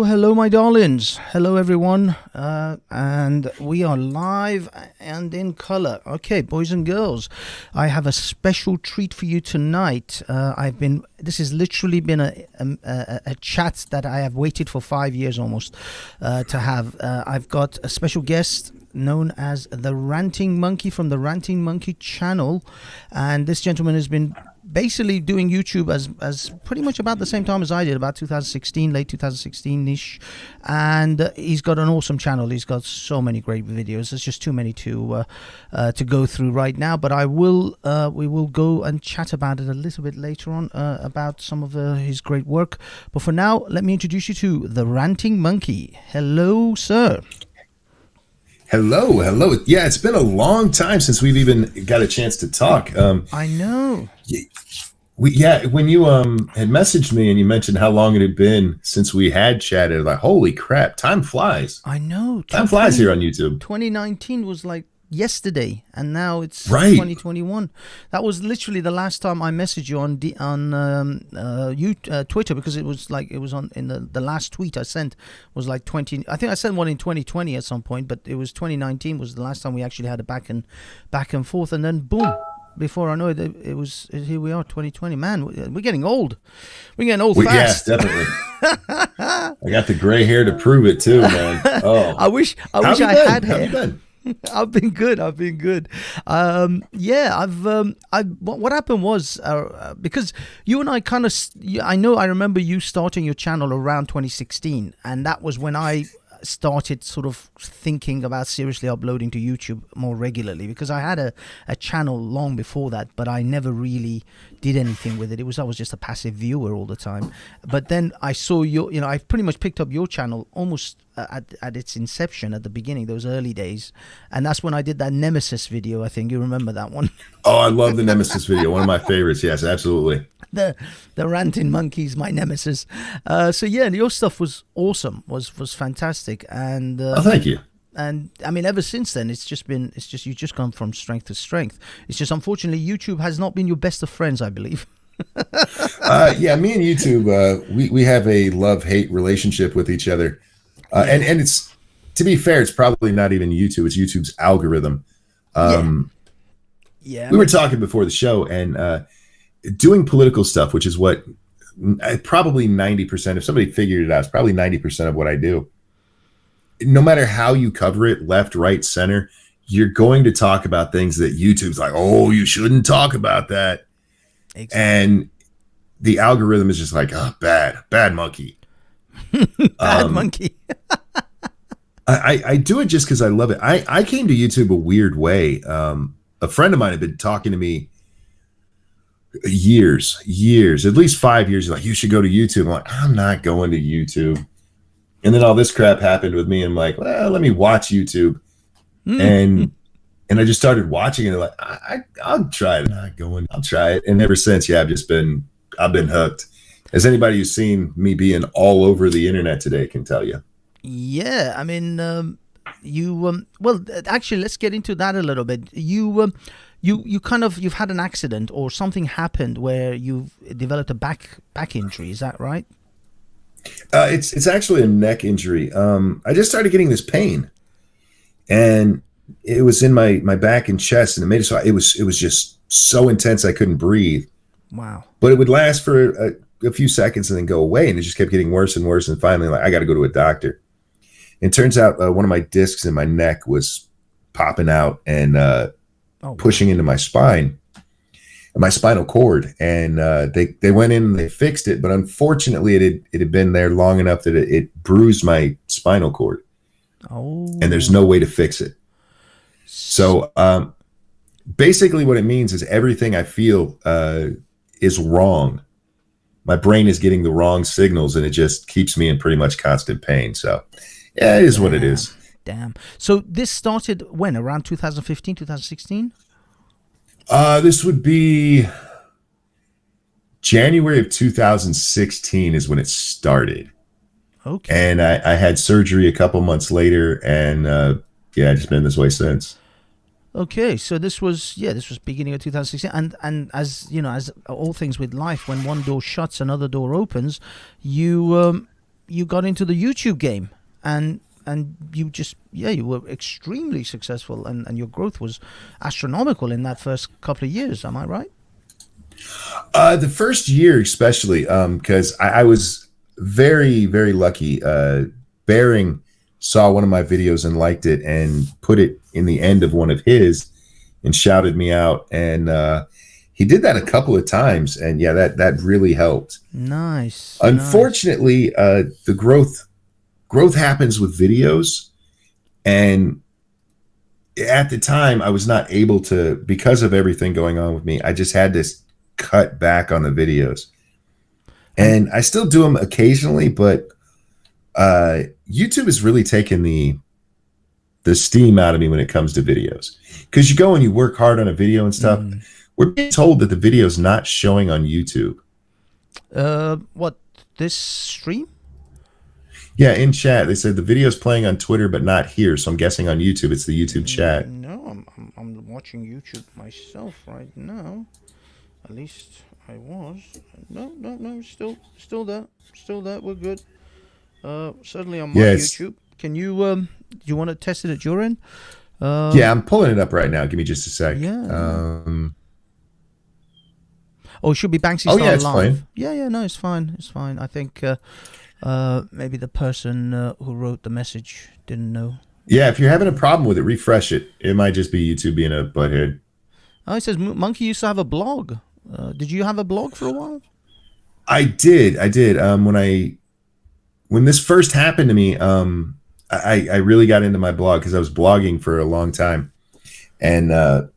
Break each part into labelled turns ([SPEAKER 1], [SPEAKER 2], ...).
[SPEAKER 1] Hello, my darlings. Hello, everyone. And we are live and in color. Okay, boys and girls, I have a special treat for you tonight. This has literally been a chat that I have waited for 5 years almost to have. I've got a special guest known as the Ranting Monkey from the Ranting Monkey channel, and this gentleman has been basically doing YouTube as pretty much about the same time as I did, about 2016, late 2016-ish, and he's got an awesome channel. He's got so many great videos. There's just too many to go through right now, but we will go and chat about it a little bit later on, about some of his great work. But for now, let me introduce you to the Ranting Monkey. Hello, sir.
[SPEAKER 2] Hello. Yeah, it's been a long time since we've even got a chance to talk.
[SPEAKER 1] I know.
[SPEAKER 2] When you had messaged me and you mentioned how long it had been since we had chatted, like, holy crap, time flies.
[SPEAKER 1] I know.
[SPEAKER 2] Time flies here on YouTube.
[SPEAKER 1] 2019 was like yesterday, and now it's
[SPEAKER 2] right.
[SPEAKER 1] 2021. That was literally the last time I messaged you on Twitter, because it was on in the last tweet I sent was like 20. I think I sent one in 2020 at some point, but it was 2019 was the last time we actually had a back and forth, and then boom. Before I know it, here we are, 2020. Man, we're getting old. We're getting old fast.
[SPEAKER 2] Yeah, definitely. I got the gray hair to prove it too, man. Oh,
[SPEAKER 1] I wish I had hair.
[SPEAKER 2] How you been?
[SPEAKER 1] I've been good. What happened was, because you and I I remember you starting your channel around 2016, and that was when I started sort of thinking about seriously uploading to YouTube more regularly, because I had a channel long before that, but I never really did anything with it. I was just a passive viewer all the time. But then I saw I pretty much picked up your channel almost at its inception, at the beginning, those early days, and that's when I did that Nemesis video. I think you remember that one.
[SPEAKER 2] Oh, I love the Nemesis video. One of my favorites. Yes, absolutely.
[SPEAKER 1] The Ranting Monkey's my nemesis. So yeah, your stuff was awesome, was fantastic, and
[SPEAKER 2] thank you.
[SPEAKER 1] And I mean, ever since then, you've just gone from strength to strength. It's just, unfortunately, YouTube has not been your best of friends, I believe.
[SPEAKER 2] Yeah, me and YouTube, we have a love-hate relationship with each other, and it's, to be fair, it's probably not even YouTube. It's YouTube's algorithm. We were talking before the show, and doing political stuff, which is what probably 90%, if somebody figured it out, it's probably 90% of what I do. No matter how you cover it, left, right, center, you're going to talk about things that YouTube's like, oh, you shouldn't talk about that. Exactly. And the algorithm is just like, oh, bad monkey.
[SPEAKER 1] Bad monkey.
[SPEAKER 2] I do it just because I love it. I came to YouTube a weird way. A friend of mine had been talking to me years, at least 5 years. He's like, you should go to YouTube. I'm like, I'm not going to YouTube. And then all this crap happened with me. I'm like, well, let me watch YouTube. And And I just started watching it. Like, I'll try it. I'll try it. And ever since, yeah, I've been hooked. As anybody who's seen me being all over the internet today can tell you.
[SPEAKER 1] Yeah, I mean, well, actually, let's get into that a little bit. You kind of, you've had an accident or something happened where you've developed a back injury. Is that right?
[SPEAKER 2] It's actually a neck injury. I just started getting this pain, and it was in my back and chest, and it made it so it was just so intense I couldn't breathe.
[SPEAKER 1] Wow.
[SPEAKER 2] But it would last for a few seconds and then go away, and it just kept getting worse and worse. And finally, like, I got to go to a doctor. And it turns out one of my discs in my neck was popping out and pushing into my spine, my spinal cord. And they went in and they fixed it, but unfortunately, it had been there long enough that it bruised my spinal cord.
[SPEAKER 1] Oh.
[SPEAKER 2] And there's no way to fix it. So basically, what it means is everything I feel is wrong. My brain is getting the wrong signals, and it just keeps me in pretty much constant pain. So. Yeah, it is what it is.
[SPEAKER 1] Damn. So this started when? Around 2015, 2016?
[SPEAKER 2] This would be January of 2016 is when it started.
[SPEAKER 1] Okay.
[SPEAKER 2] And I had surgery a couple months later, and yeah, I've just been this way since.
[SPEAKER 1] Okay, so this was beginning of 2016, and as you know, as all things with life, when one door shuts, another door opens. You got into the YouTube game. And you just, you were extremely successful, and your growth was astronomical in that first couple of years. Am I right?
[SPEAKER 2] The first year, especially, because I was very, very lucky. Bering saw one of my videos and liked it and put it in the end of one of his and shouted me out. And he did that a couple of times. And yeah, that really helped.
[SPEAKER 1] Nice.
[SPEAKER 2] Unfortunately, the growth happens with videos, and at the time I was not able to, because of everything going on with me, I just had to cut back on the videos, and I still do them occasionally, but YouTube has really taken the steam out of me when it comes to videos, because you go and you work hard on a video and stuff. We're being told that the video is not showing on YouTube.
[SPEAKER 1] What, this stream?
[SPEAKER 2] Yeah, in chat they said the video's playing on Twitter but not here, so I'm guessing on YouTube it's the YouTube chat.
[SPEAKER 1] No, I'm watching YouTube myself right now. At least I was. No, still there. We're good. Certainly on my YouTube. Can you do you want to test it at your end?
[SPEAKER 2] Yeah, I'm pulling it up right now. Give me just a sec.
[SPEAKER 1] Yeah. Oh, it should be Banksy style
[SPEAKER 2] it's
[SPEAKER 1] live.
[SPEAKER 2] fine.
[SPEAKER 1] Yeah, no, it's fine. I think maybe the person who wrote the message didn't know.
[SPEAKER 2] Yeah, if you're having a problem with it, refresh it. It might just be YouTube being a butthead.
[SPEAKER 1] Oh, it says Monkey used to have a blog. Did you have a blog for a while?
[SPEAKER 2] I did. When this first happened to me, I really got into my blog because I was blogging for a long time, and I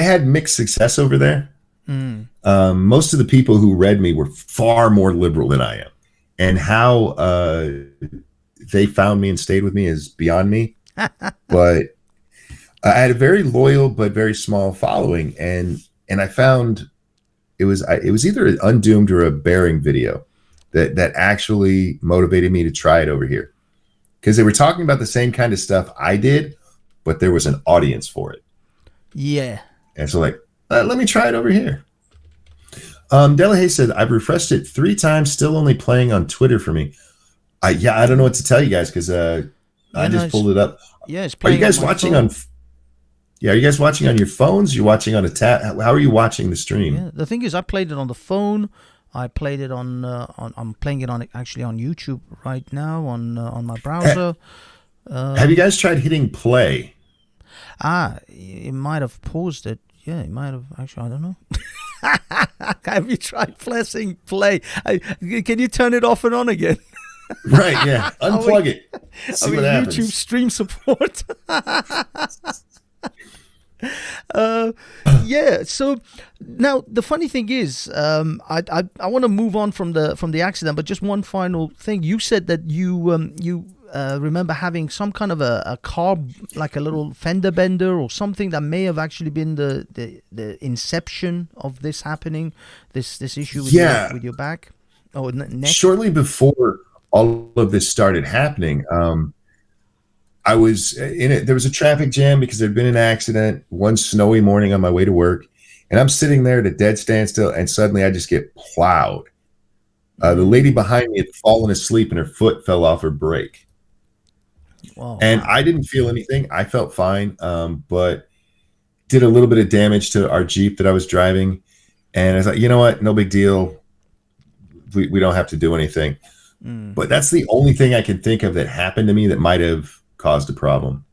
[SPEAKER 2] had mixed success over there. Most of the people who read me were far more liberal than I am, and how they found me and stayed with me is beyond me. But I had a very loyal but very small following, and I found it was either an Undoomed or a Bering video that actually motivated me to try it over here, because they were talking about the same kind of stuff I did, but there was an audience for it.
[SPEAKER 1] Yeah.
[SPEAKER 2] And so let me try it over here. Delahaye said, I've refreshed it 3 times, still only playing on Twitter for me. I don't know what to tell you guys, because I just pulled it up.
[SPEAKER 1] Yeah, it's
[SPEAKER 2] playing. Are you guys
[SPEAKER 1] on
[SPEAKER 2] watching
[SPEAKER 1] phone.
[SPEAKER 2] are you guys watching on your phones? You're watching on a tab? How are you watching the stream?
[SPEAKER 1] Yeah, the thing is, I played it on the phone. I played it on I'm playing it on YouTube right now on my browser.
[SPEAKER 2] Have you guys tried hitting play?
[SPEAKER 1] It might have paused it. Yeah, it might have. Actually, I don't know. Have you tried pressing play? Can you turn it off and on again?
[SPEAKER 2] Right, yeah. Unplug it. See what happens.
[SPEAKER 1] YouTube stream support. Yeah. So now the funny thing is, I want to move on from the accident, but just one final thing. You said that you remember having some kind of a car, like a little fender bender or something that may have actually been the inception of this happening, this issue with with your back or neck.
[SPEAKER 2] Shortly before all of this started happening, I was in it. There was a traffic jam because there'd been an accident one snowy morning on my way to work, and I'm sitting there at a dead standstill, and suddenly I just get plowed. The lady behind me had fallen asleep and her foot fell off her brake.
[SPEAKER 1] Whoa,
[SPEAKER 2] and
[SPEAKER 1] wow.
[SPEAKER 2] I didn't feel anything. I felt fine, but did a little bit of damage to our Jeep that I was driving. And I thought, you know what? No big deal. We don't have to do anything. But that's the only thing I can think of that happened to me that might have caused a problem.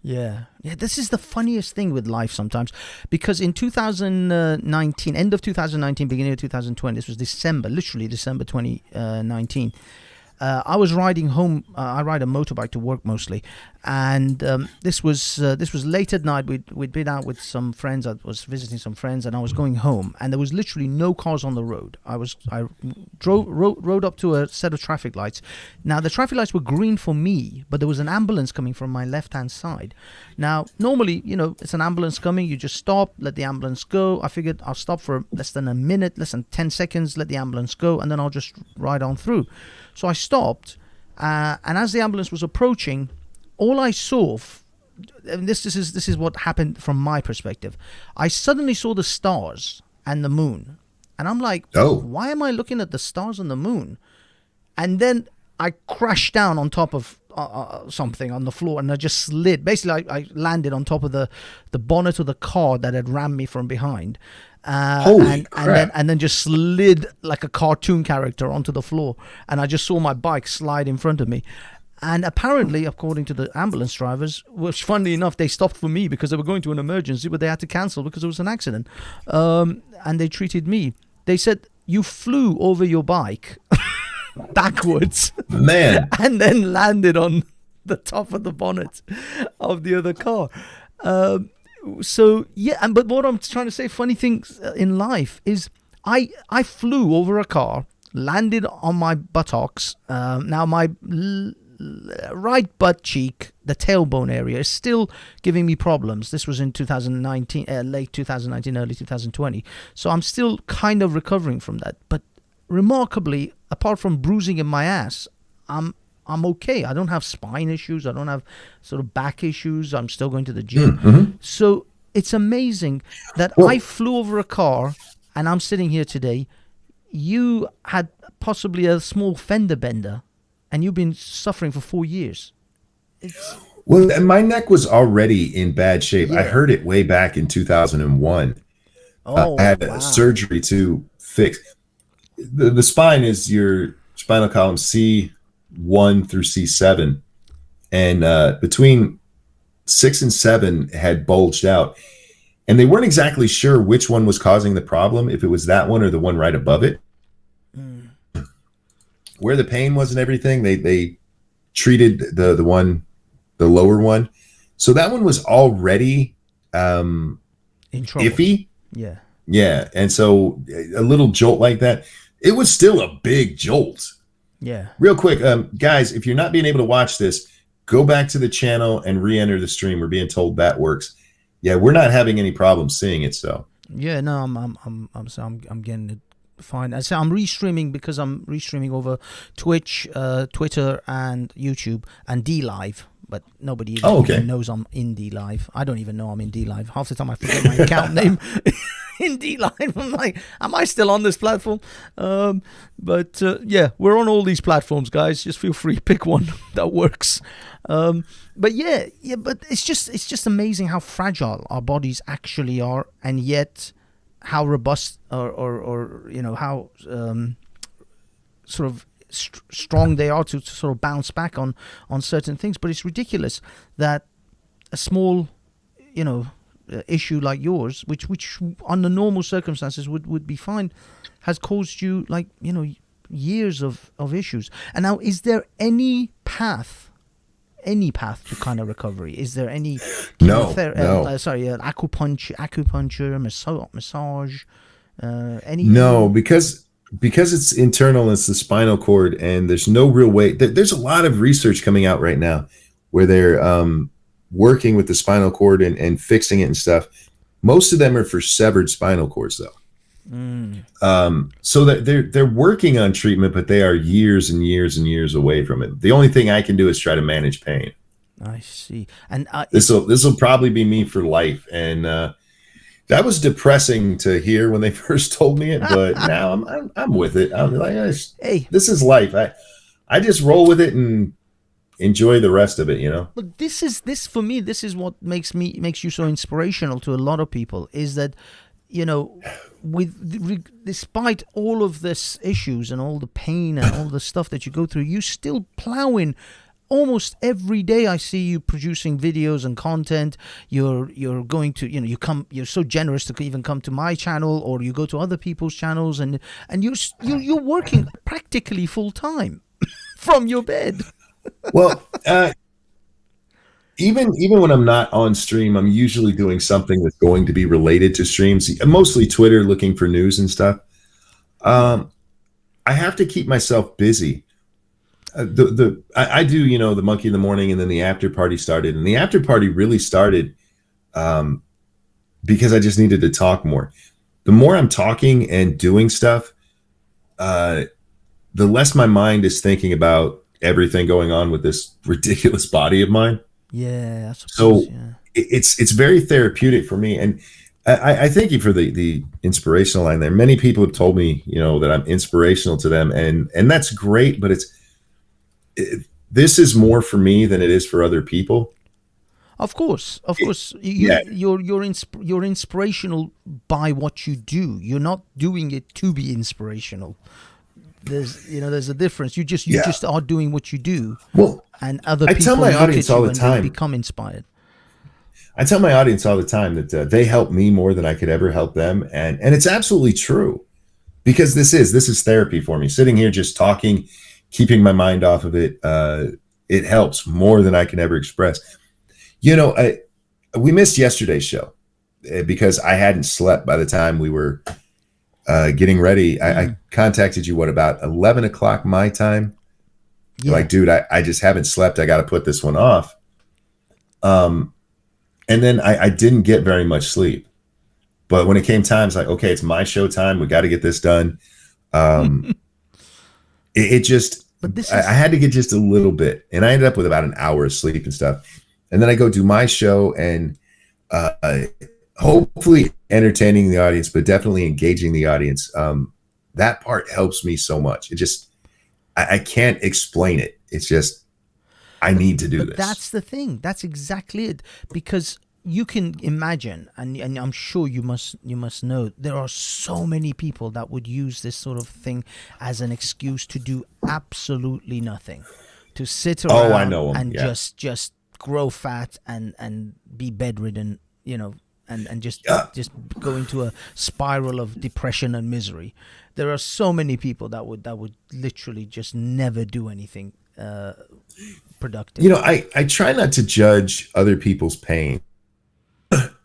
[SPEAKER 1] Yeah. This is the funniest thing with life sometimes, because in 2019, end of 2019, beginning of 2020, this was December, literally December 2019. I was riding home. I ride a motorbike to work mostly, and this was late at night. We'd been out with some friends. I was visiting some friends, and I was going home, and there was literally no cars on the road. I rode up to a set of traffic lights. Now the traffic lights were green for me, but there was an ambulance coming from my left-hand side. Now normally, it's an ambulance coming. You just stop, let the ambulance go. I figured I'll stop for less than a minute, less than 10 seconds, let the ambulance go, and then I'll just ride on through. So I stopped, and as the ambulance was approaching, all I saw, and this is what happened from my perspective, I suddenly saw the stars and the moon, and I'm like,
[SPEAKER 2] oh,
[SPEAKER 1] why am I looking at the stars and the moon? And then I crashed down on top of something on the floor, and I just slid. Basically, I landed on top of the bonnet of the car that had rammed me from behind.
[SPEAKER 2] Holy crap.
[SPEAKER 1] And then just slid like a cartoon character onto the floor, and I just saw my bike slide in front of me. And apparently, according to the ambulance drivers, which funnily enough, they stopped for me because they were going to an emergency, but they had to cancel because it was an accident. And they treated me. They said, you flew over your bike backwards,
[SPEAKER 2] man,
[SPEAKER 1] and then landed on the top of the bonnet of the other car. So yeah, but what I'm trying to say, funny things in life is I flew over a car, landed on my buttocks. Now my right butt cheek, the tailbone area, is still giving me problems. This was in 2019, late 2019, early 2020. So I'm still kind of recovering from that. But remarkably, apart from bruising in my ass, I'm okay. I don't have spine issues. I don't have sort of back issues. I'm still going to the gym.
[SPEAKER 2] Mm-hmm.
[SPEAKER 1] So it's amazing that I flew over a car and I'm sitting here today. You had possibly a small fender bender and you've been suffering for 4 years.
[SPEAKER 2] Well, my neck was already in bad shape.
[SPEAKER 1] Yeah.
[SPEAKER 2] I heard it way back in 2001.
[SPEAKER 1] Oh,
[SPEAKER 2] I had surgery to fix. The spine is your spinal column C1 through C7, and between 6 and 7 had bulged out, and they weren't exactly sure which one was causing the problem, if it was that one or the one right above it. Where the pain was and everything, they treated the lower one, so that one was already
[SPEAKER 1] in trouble.
[SPEAKER 2] iffy.
[SPEAKER 1] Yeah,
[SPEAKER 2] and so a little jolt like that, it was still a big jolt.
[SPEAKER 1] Yeah.
[SPEAKER 2] Real quick, guys, if you're not being able to watch this, go back to the channel and re-enter the stream. We're being told that works. Yeah, we're not having any problems seeing it. So
[SPEAKER 1] yeah, no, I'm getting it fine. So I'm restreaming because I'm restreaming over Twitch, Twitter, and YouTube and D Live. But nobody even knows I'm in D Live. I don't even know I'm in D Live. Half the time I forget my account name. In D Live, I'm like, am I still on this platform? But yeah, we're on all these platforms, guys. Just feel free, pick one that works. But yeah, but it's just amazing how fragile our bodies actually are, and yet how robust or how sort of strong they are to sort of bounce back on certain things. But it's ridiculous that a small issue like yours, which under normal circumstances would be fine, has caused you years of issues. And now, is there any path to kind of recovery? Is there any acupuncture, massage, any?
[SPEAKER 2] No, because because it's internal, it's the spinal cord, and there's no real way. There's a lot of research coming out right now where they're working with the spinal cord and fixing it and stuff. Most of them are for severed spinal cords, though. So that they're working on treatment, but they are years and years and years away from it. The only thing I can do is try to manage pain.
[SPEAKER 1] I see. And
[SPEAKER 2] this will probably be me for life. And that was depressing to hear when they first told me it, but now I'm with it. I'm like, hey, this is life. I just roll with it and enjoy the rest of it, you know.
[SPEAKER 1] Look, this for me, this is what makes you so inspirational to a lot of people, is that, you know, despite all of this issues and all the pain and all the stuff that you go through, you still plowing. Almost every day I see you producing videos and content. You're going to, you know, you're so generous to even come to my channel, or you go to other people's channels, and you're working practically full time from your bed.
[SPEAKER 2] Well, even when I'm not on stream, I'm usually doing something that's going to be related to streams, mostly Twitter, looking for news and stuff. I have to keep myself busy. I do, you know, the Monkey in the morning, and then the after party started, and the after party really started because I just needed to talk more. The more I'm talking and doing stuff, the less my mind is thinking about everything going on with this ridiculous body of mine.
[SPEAKER 1] Yeah, I suppose,
[SPEAKER 2] so yeah. It's very therapeutic for me, and I thank you for the inspirational line there. Many people have told me, you know, that I'm inspirational to them, and that's great, but this is more for me than it is for other people.
[SPEAKER 1] Of course. You're inspirational by what you do. You're not doing it to be inspirational. There's a difference. You just are doing what you do.
[SPEAKER 2] Well,
[SPEAKER 1] and other people,
[SPEAKER 2] I tell my audience all the time,
[SPEAKER 1] become inspired.
[SPEAKER 2] I tell my audience all the time that they help me more than I could ever help them, and it's absolutely true, because this is therapy for me. Sitting here just talking, keeping my mind off of it, it helps more than I can ever express. You know, we missed yesterday's show because I hadn't slept by the time we were getting ready. I contacted you, about 11 o'clock my time? Yeah. Like, dude, I just haven't slept. I got to put this one off. And then I didn't get very much sleep. But when it came time, it's like, okay, it's my show time. We got to get this done. I had to get just a little bit, and I ended up with about an hour of sleep and stuff. And then I go do my show, and hopefully entertaining the audience, but definitely engaging the audience. That part helps me so much. It just, I can't explain it. It's just, I need to do this.
[SPEAKER 1] That's the thing. That's exactly it. Because you can imagine, and I'm sure you must know, there are so many people that would use this sort of thing as an excuse to do absolutely nothing, to sit around
[SPEAKER 2] I know 'em.
[SPEAKER 1] And
[SPEAKER 2] yeah.
[SPEAKER 1] just grow fat and be bedridden, you know, and just go into a spiral of depression and misery. There are so many people that would literally just never do anything productive.
[SPEAKER 2] You know, I try not to judge other people's pain.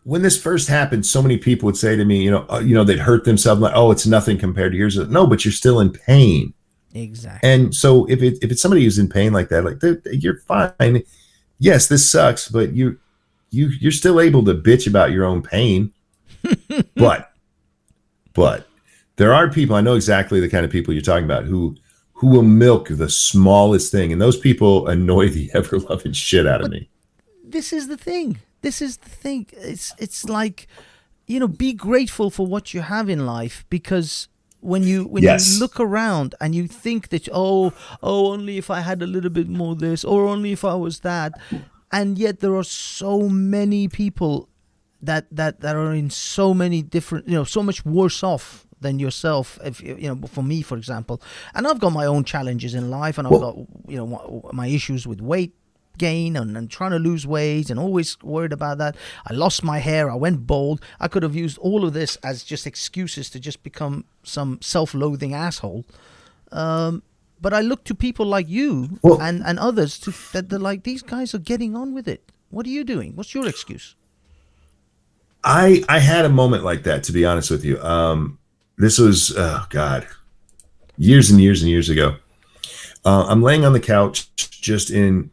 [SPEAKER 2] When this first happened, so many people would say to me, you know, they'd hurt themselves, like, oh, it's nothing compared to yours. No, but you're still in pain.
[SPEAKER 1] Exactly.
[SPEAKER 2] And so if it's somebody who's in pain like that, like, you're fine. Yes, this sucks, but you're still able to bitch about your own pain. but there are people, I know exactly the kind of people you're talking about, who will milk the smallest thing, and those people annoy the ever-loving shit out of me.
[SPEAKER 1] This is the thing. It's like, you know, be grateful for what you have in life, because when you look around and you think that, oh, only if I had a little bit more this, or only if I was that, and yet there are so many people that are in so many different, you know, so much worse off than yourself. If you know, for me, for example, and I've got my own challenges in life, and I've got, you know, my issues with weight gain and trying to lose weight, and always worried about that. I lost my hair, I went bald. I could have used all of this as just excuses to just become some self-loathing asshole, but I look to people like you and others that they're like, these guys are getting on with it. What are you doing? What's your excuse?
[SPEAKER 2] I had a moment like that, to be honest with you. This was, oh God, years and years and years ago. I'm laying on the couch just in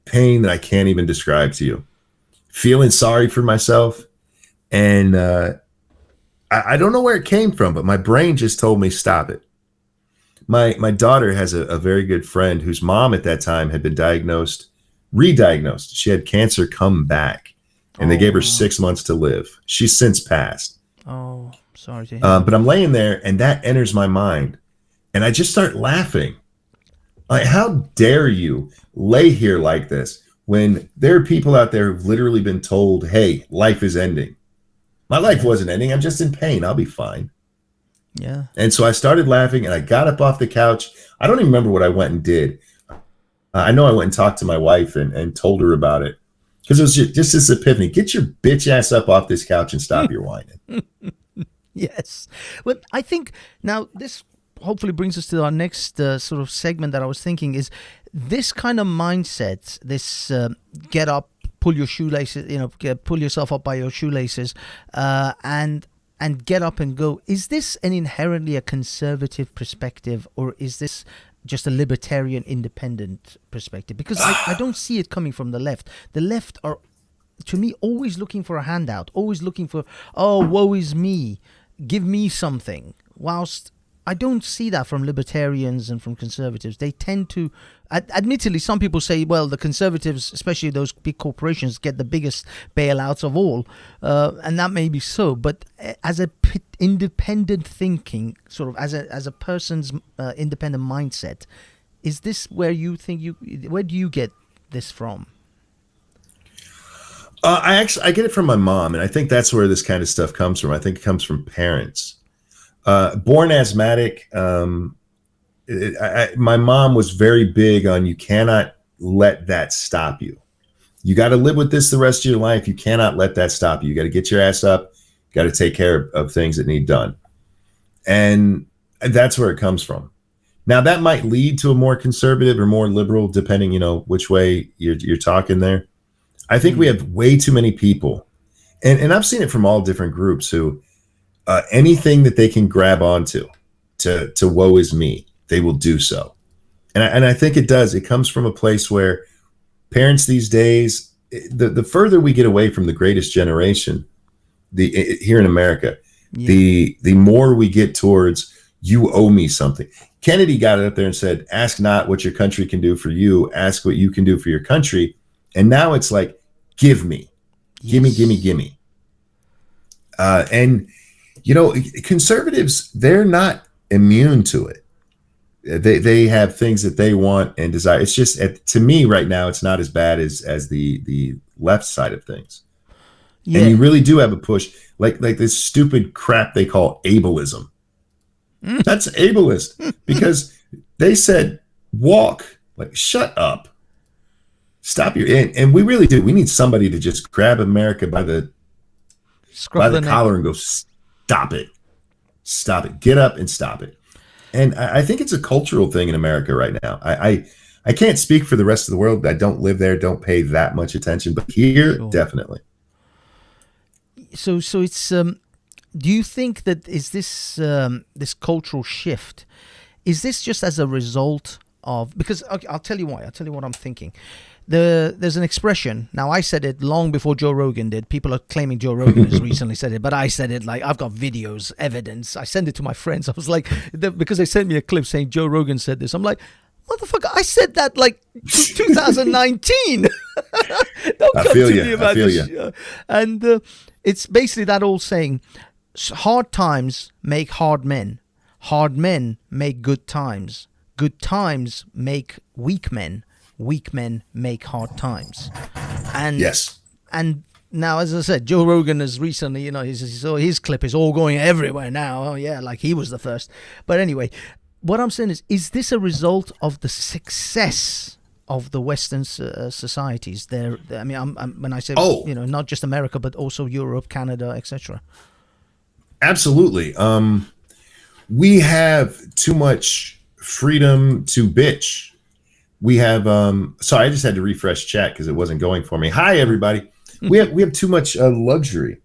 [SPEAKER 2] pain that I can't even describe to you, feeling sorry for myself. And I don't know where it came from, but my brain just told me, stop it. My daughter has a very good friend whose mom at that time had been re-diagnosed. She had cancer come back, and they gave her 6 months to live. She's since passed.
[SPEAKER 1] Oh, sorry to hear.
[SPEAKER 2] But I'm laying there, and that enters my mind, and I just start laughing. Like, how dare you lay here like this when there are people out there who've literally been told, hey, life is ending. My life wasn't ending. I'm just in pain. I'll be fine.
[SPEAKER 1] Yeah.
[SPEAKER 2] And so I started laughing, and I got up off the couch. I don't even remember what I went and did. I know I went and talked to my wife and told her about it, because it was just this epiphany. Get your bitch ass up off this couch and stop your whining.
[SPEAKER 1] Yes. But I think now this hopefully brings us to our next sort of segment that I was thinking is this kind of mindset, this get up, pull your shoelaces, pull yourself up by your shoelaces, and get up and go. Is this an inherently a conservative perspective, or is this just a libertarian independent perspective? Because I don't see it coming from the left. The left are, to me, always looking for a handout, always looking for, oh, woe is me, give me something. Whilst I don't see that from libertarians and from conservatives. They tend to, admittedly, some people say, well, the conservatives, especially those big corporations, get the biggest bailouts of all. And that may be so. But as a independent thinking, sort of as a person's independent mindset, is this where you think where do you get this from?
[SPEAKER 2] I get it from my mom, and I think that's where this kind of stuff comes from. I think it comes from parents. Born asthmatic, my mom was very big on, you cannot let that stop you. You got to live with this the rest of your life. You cannot let that stop you. You got to get your ass up. You got to take care of things that need done. And that's where it comes from. Now, that might lead to a more conservative or more liberal, depending, which way you're talking there. I think we have way too many people, and I've seen it from all different groups who, anything that they can grab onto to woe is me, they will do so. And I think it does. It comes from a place where parents these days, the further we get away from the greatest generation, here in America, the more we get towards, you owe me something. Kennedy got up there and said, ask not what your country can do for you, ask what you can do for your country. And now it's like, give me, gimme, gimme, gimme. And conservatives, they're not immune to it. They have things that they want and desire. It's just, to me right now, it's not as bad as the left side of things. Yeah. And you really do have a push, like this stupid crap they call ableism. That's ableist, because they said walk. Like, shut up, stop your. And we really do. We need somebody to just grab America by the collar and go, stop it, get up and stop it. And I think it's a cultural thing in America right now. I can't speak for the rest of the world. I don't live there, don't pay that much attention, but here, sure, definitely.
[SPEAKER 1] So it's do you think that is this this cultural shift, is this just as a result of, because I'll tell you why. I'll tell you what I'm thinking. There's an expression. Now, I said it long before Joe Rogan did. People are claiming Joe Rogan has recently said it, but I said it, like, I've got videos, evidence. I send it to my friends. I was like, because they sent me a clip saying Joe Rogan said this. I'm like, motherfucker, I said that like 2019. Don't come to me about this. And it's basically that old saying, hard times make hard men. Hard men make good times. Good times make weak men. Weak men make hard times. And yes. And now, as I said, Joe Rogan has recently, his clip is all going everywhere now. Oh yeah, like he was the first. But anyway, what I'm saying is this a result of the success of the Western societies? I mean, when I say, not just America, but also Europe, Canada, etc. Absolutely.
[SPEAKER 2] We have too much freedom to bitch. We have sorry, I just had to refresh chat because it wasn't going for me. Hi everybody. We have too much luxury.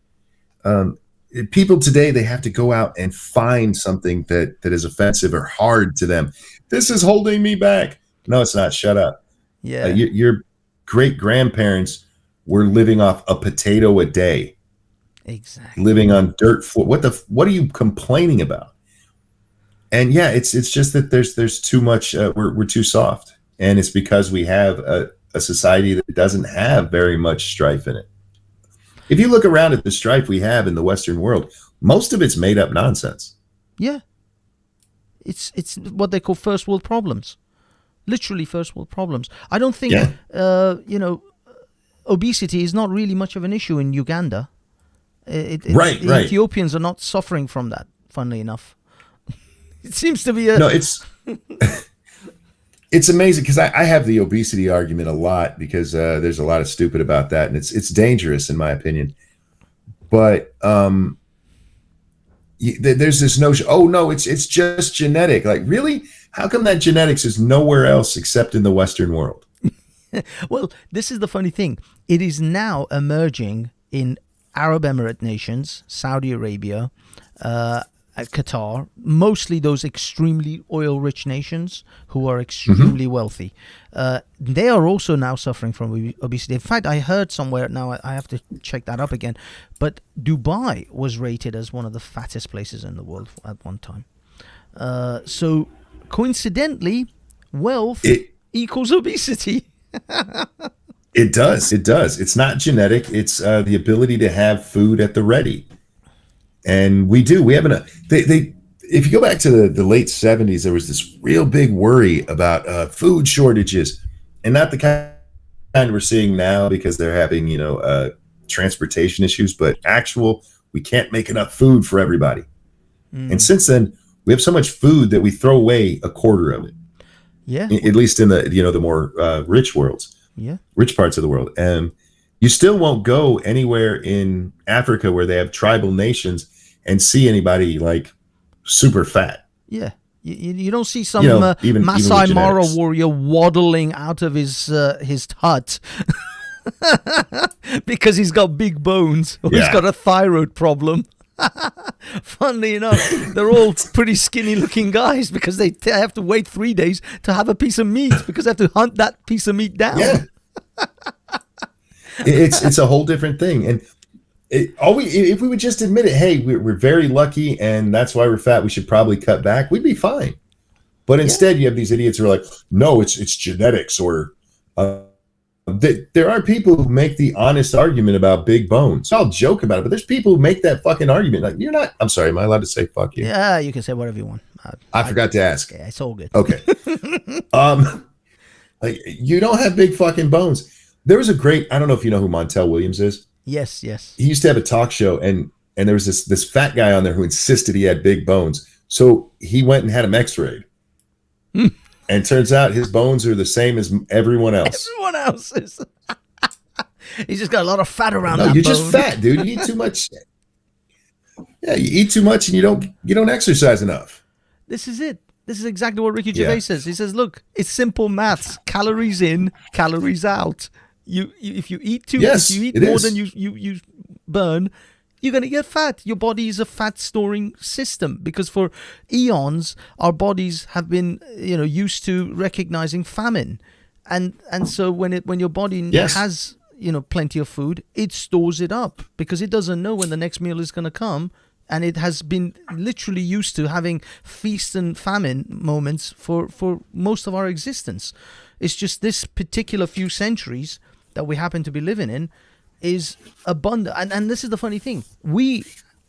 [SPEAKER 2] people today, they have to go out and find something that is offensive or hard to them. This is holding me back. No, it's not. Shut up.
[SPEAKER 1] Yeah.
[SPEAKER 2] Your great grandparents were living off a potato a day.
[SPEAKER 1] Exactly.
[SPEAKER 2] Living on dirt floor. What are you complaining about? And yeah, it's just that there's too much. We're too soft, and it's because we have a society that doesn't have very much strife in it. If you look around at the strife we have in the Western world, most of it's made up nonsense.
[SPEAKER 1] Yeah. It's what they call first world problems. Literally first world problems. I don't think, obesity is not really much of an issue in Uganda.
[SPEAKER 2] Right.
[SPEAKER 1] Ethiopians are not suffering from that, funnily enough. It seems to be
[SPEAKER 2] No, it's amazing because I have the obesity argument a lot because there's a lot of stupid about that, and it's dangerous in my opinion. But there's this notion, oh no, it's just genetic. Like, really? How come that genetics is nowhere else except in the Western world?
[SPEAKER 1] Well, this is the funny thing. It is now emerging in Arab Emirate nations, Saudi Arabia, Qatar, mostly those extremely oil-rich nations who are extremely wealthy. They are also now suffering from obesity. In fact, I heard somewhere, now I have to check that up again, but Dubai was rated as one of the fattest places in the world at one time. So coincidentally, wealth equals obesity.
[SPEAKER 2] It does. It's not genetic. It's the ability to have food at the ready. And we have if you go back to the late 70s, there was this real big worry about food shortages, and not the kind we're seeing now because they're having, transportation issues, but we can't make enough food for everybody. And since then, we have so much food that we throw away a quarter of it.
[SPEAKER 1] Yeah.
[SPEAKER 2] At least in the more rich worlds.
[SPEAKER 1] Yeah.
[SPEAKER 2] Rich parts of the world. And you still won't go anywhere in Africa where they have tribal nations and see anybody like super fat.
[SPEAKER 1] Yeah. You don't see some
[SPEAKER 2] even
[SPEAKER 1] Masai Mara warrior waddling out of his hut because he's got big bones or he's got a thyroid problem. Funnily enough, they're all pretty skinny looking guys because they have to wait 3 days to have a piece of meat because they have to hunt that piece of meat down.
[SPEAKER 2] Yeah. It's a whole different thing. And if we would just admit it, hey, we're very lucky and that's why we're fat, we should probably cut back, we'd be fine. But instead you have these idiots who are like, no, it's genetics, or there are people who make the honest argument about big bones. I'll joke about it, but there's people who make that fucking argument. Like, you're not, I'm sorry, am I allowed to say fuck you?
[SPEAKER 1] Yeah, you can say whatever you want.
[SPEAKER 2] I forgot to ask.
[SPEAKER 1] Yeah, it's all good.
[SPEAKER 2] Okay. Like, you don't have big fucking bones. There was I don't know if you know who Montel Williams is.
[SPEAKER 1] Yes.
[SPEAKER 2] He used to have a talk show, and there was this fat guy on there who insisted he had big bones. So he went and had him x-rayed. And turns out his bones are the same as everyone else.
[SPEAKER 1] Everyone else's. He's just got a lot of fat around that
[SPEAKER 2] you're
[SPEAKER 1] bone.
[SPEAKER 2] Just fat, dude. You eat too much. Yeah, you eat too much and you don't exercise enough.
[SPEAKER 1] This is it. This is exactly what Ricky Gervais says. He says, look, it's simple maths. Calories in, calories out. If you eat too much, you eat more than you burn, you're going to get fat. Your body is a fat storing system because for eons, our bodies have been, used to recognizing famine. And so when your body has, plenty of food, it stores it up because it doesn't know when the next meal is going to come. And it has been literally used to having feast and famine moments for most of our existence. It's just this particular few centuries that we happen to be living in is abundant. And this is the funny thing. We,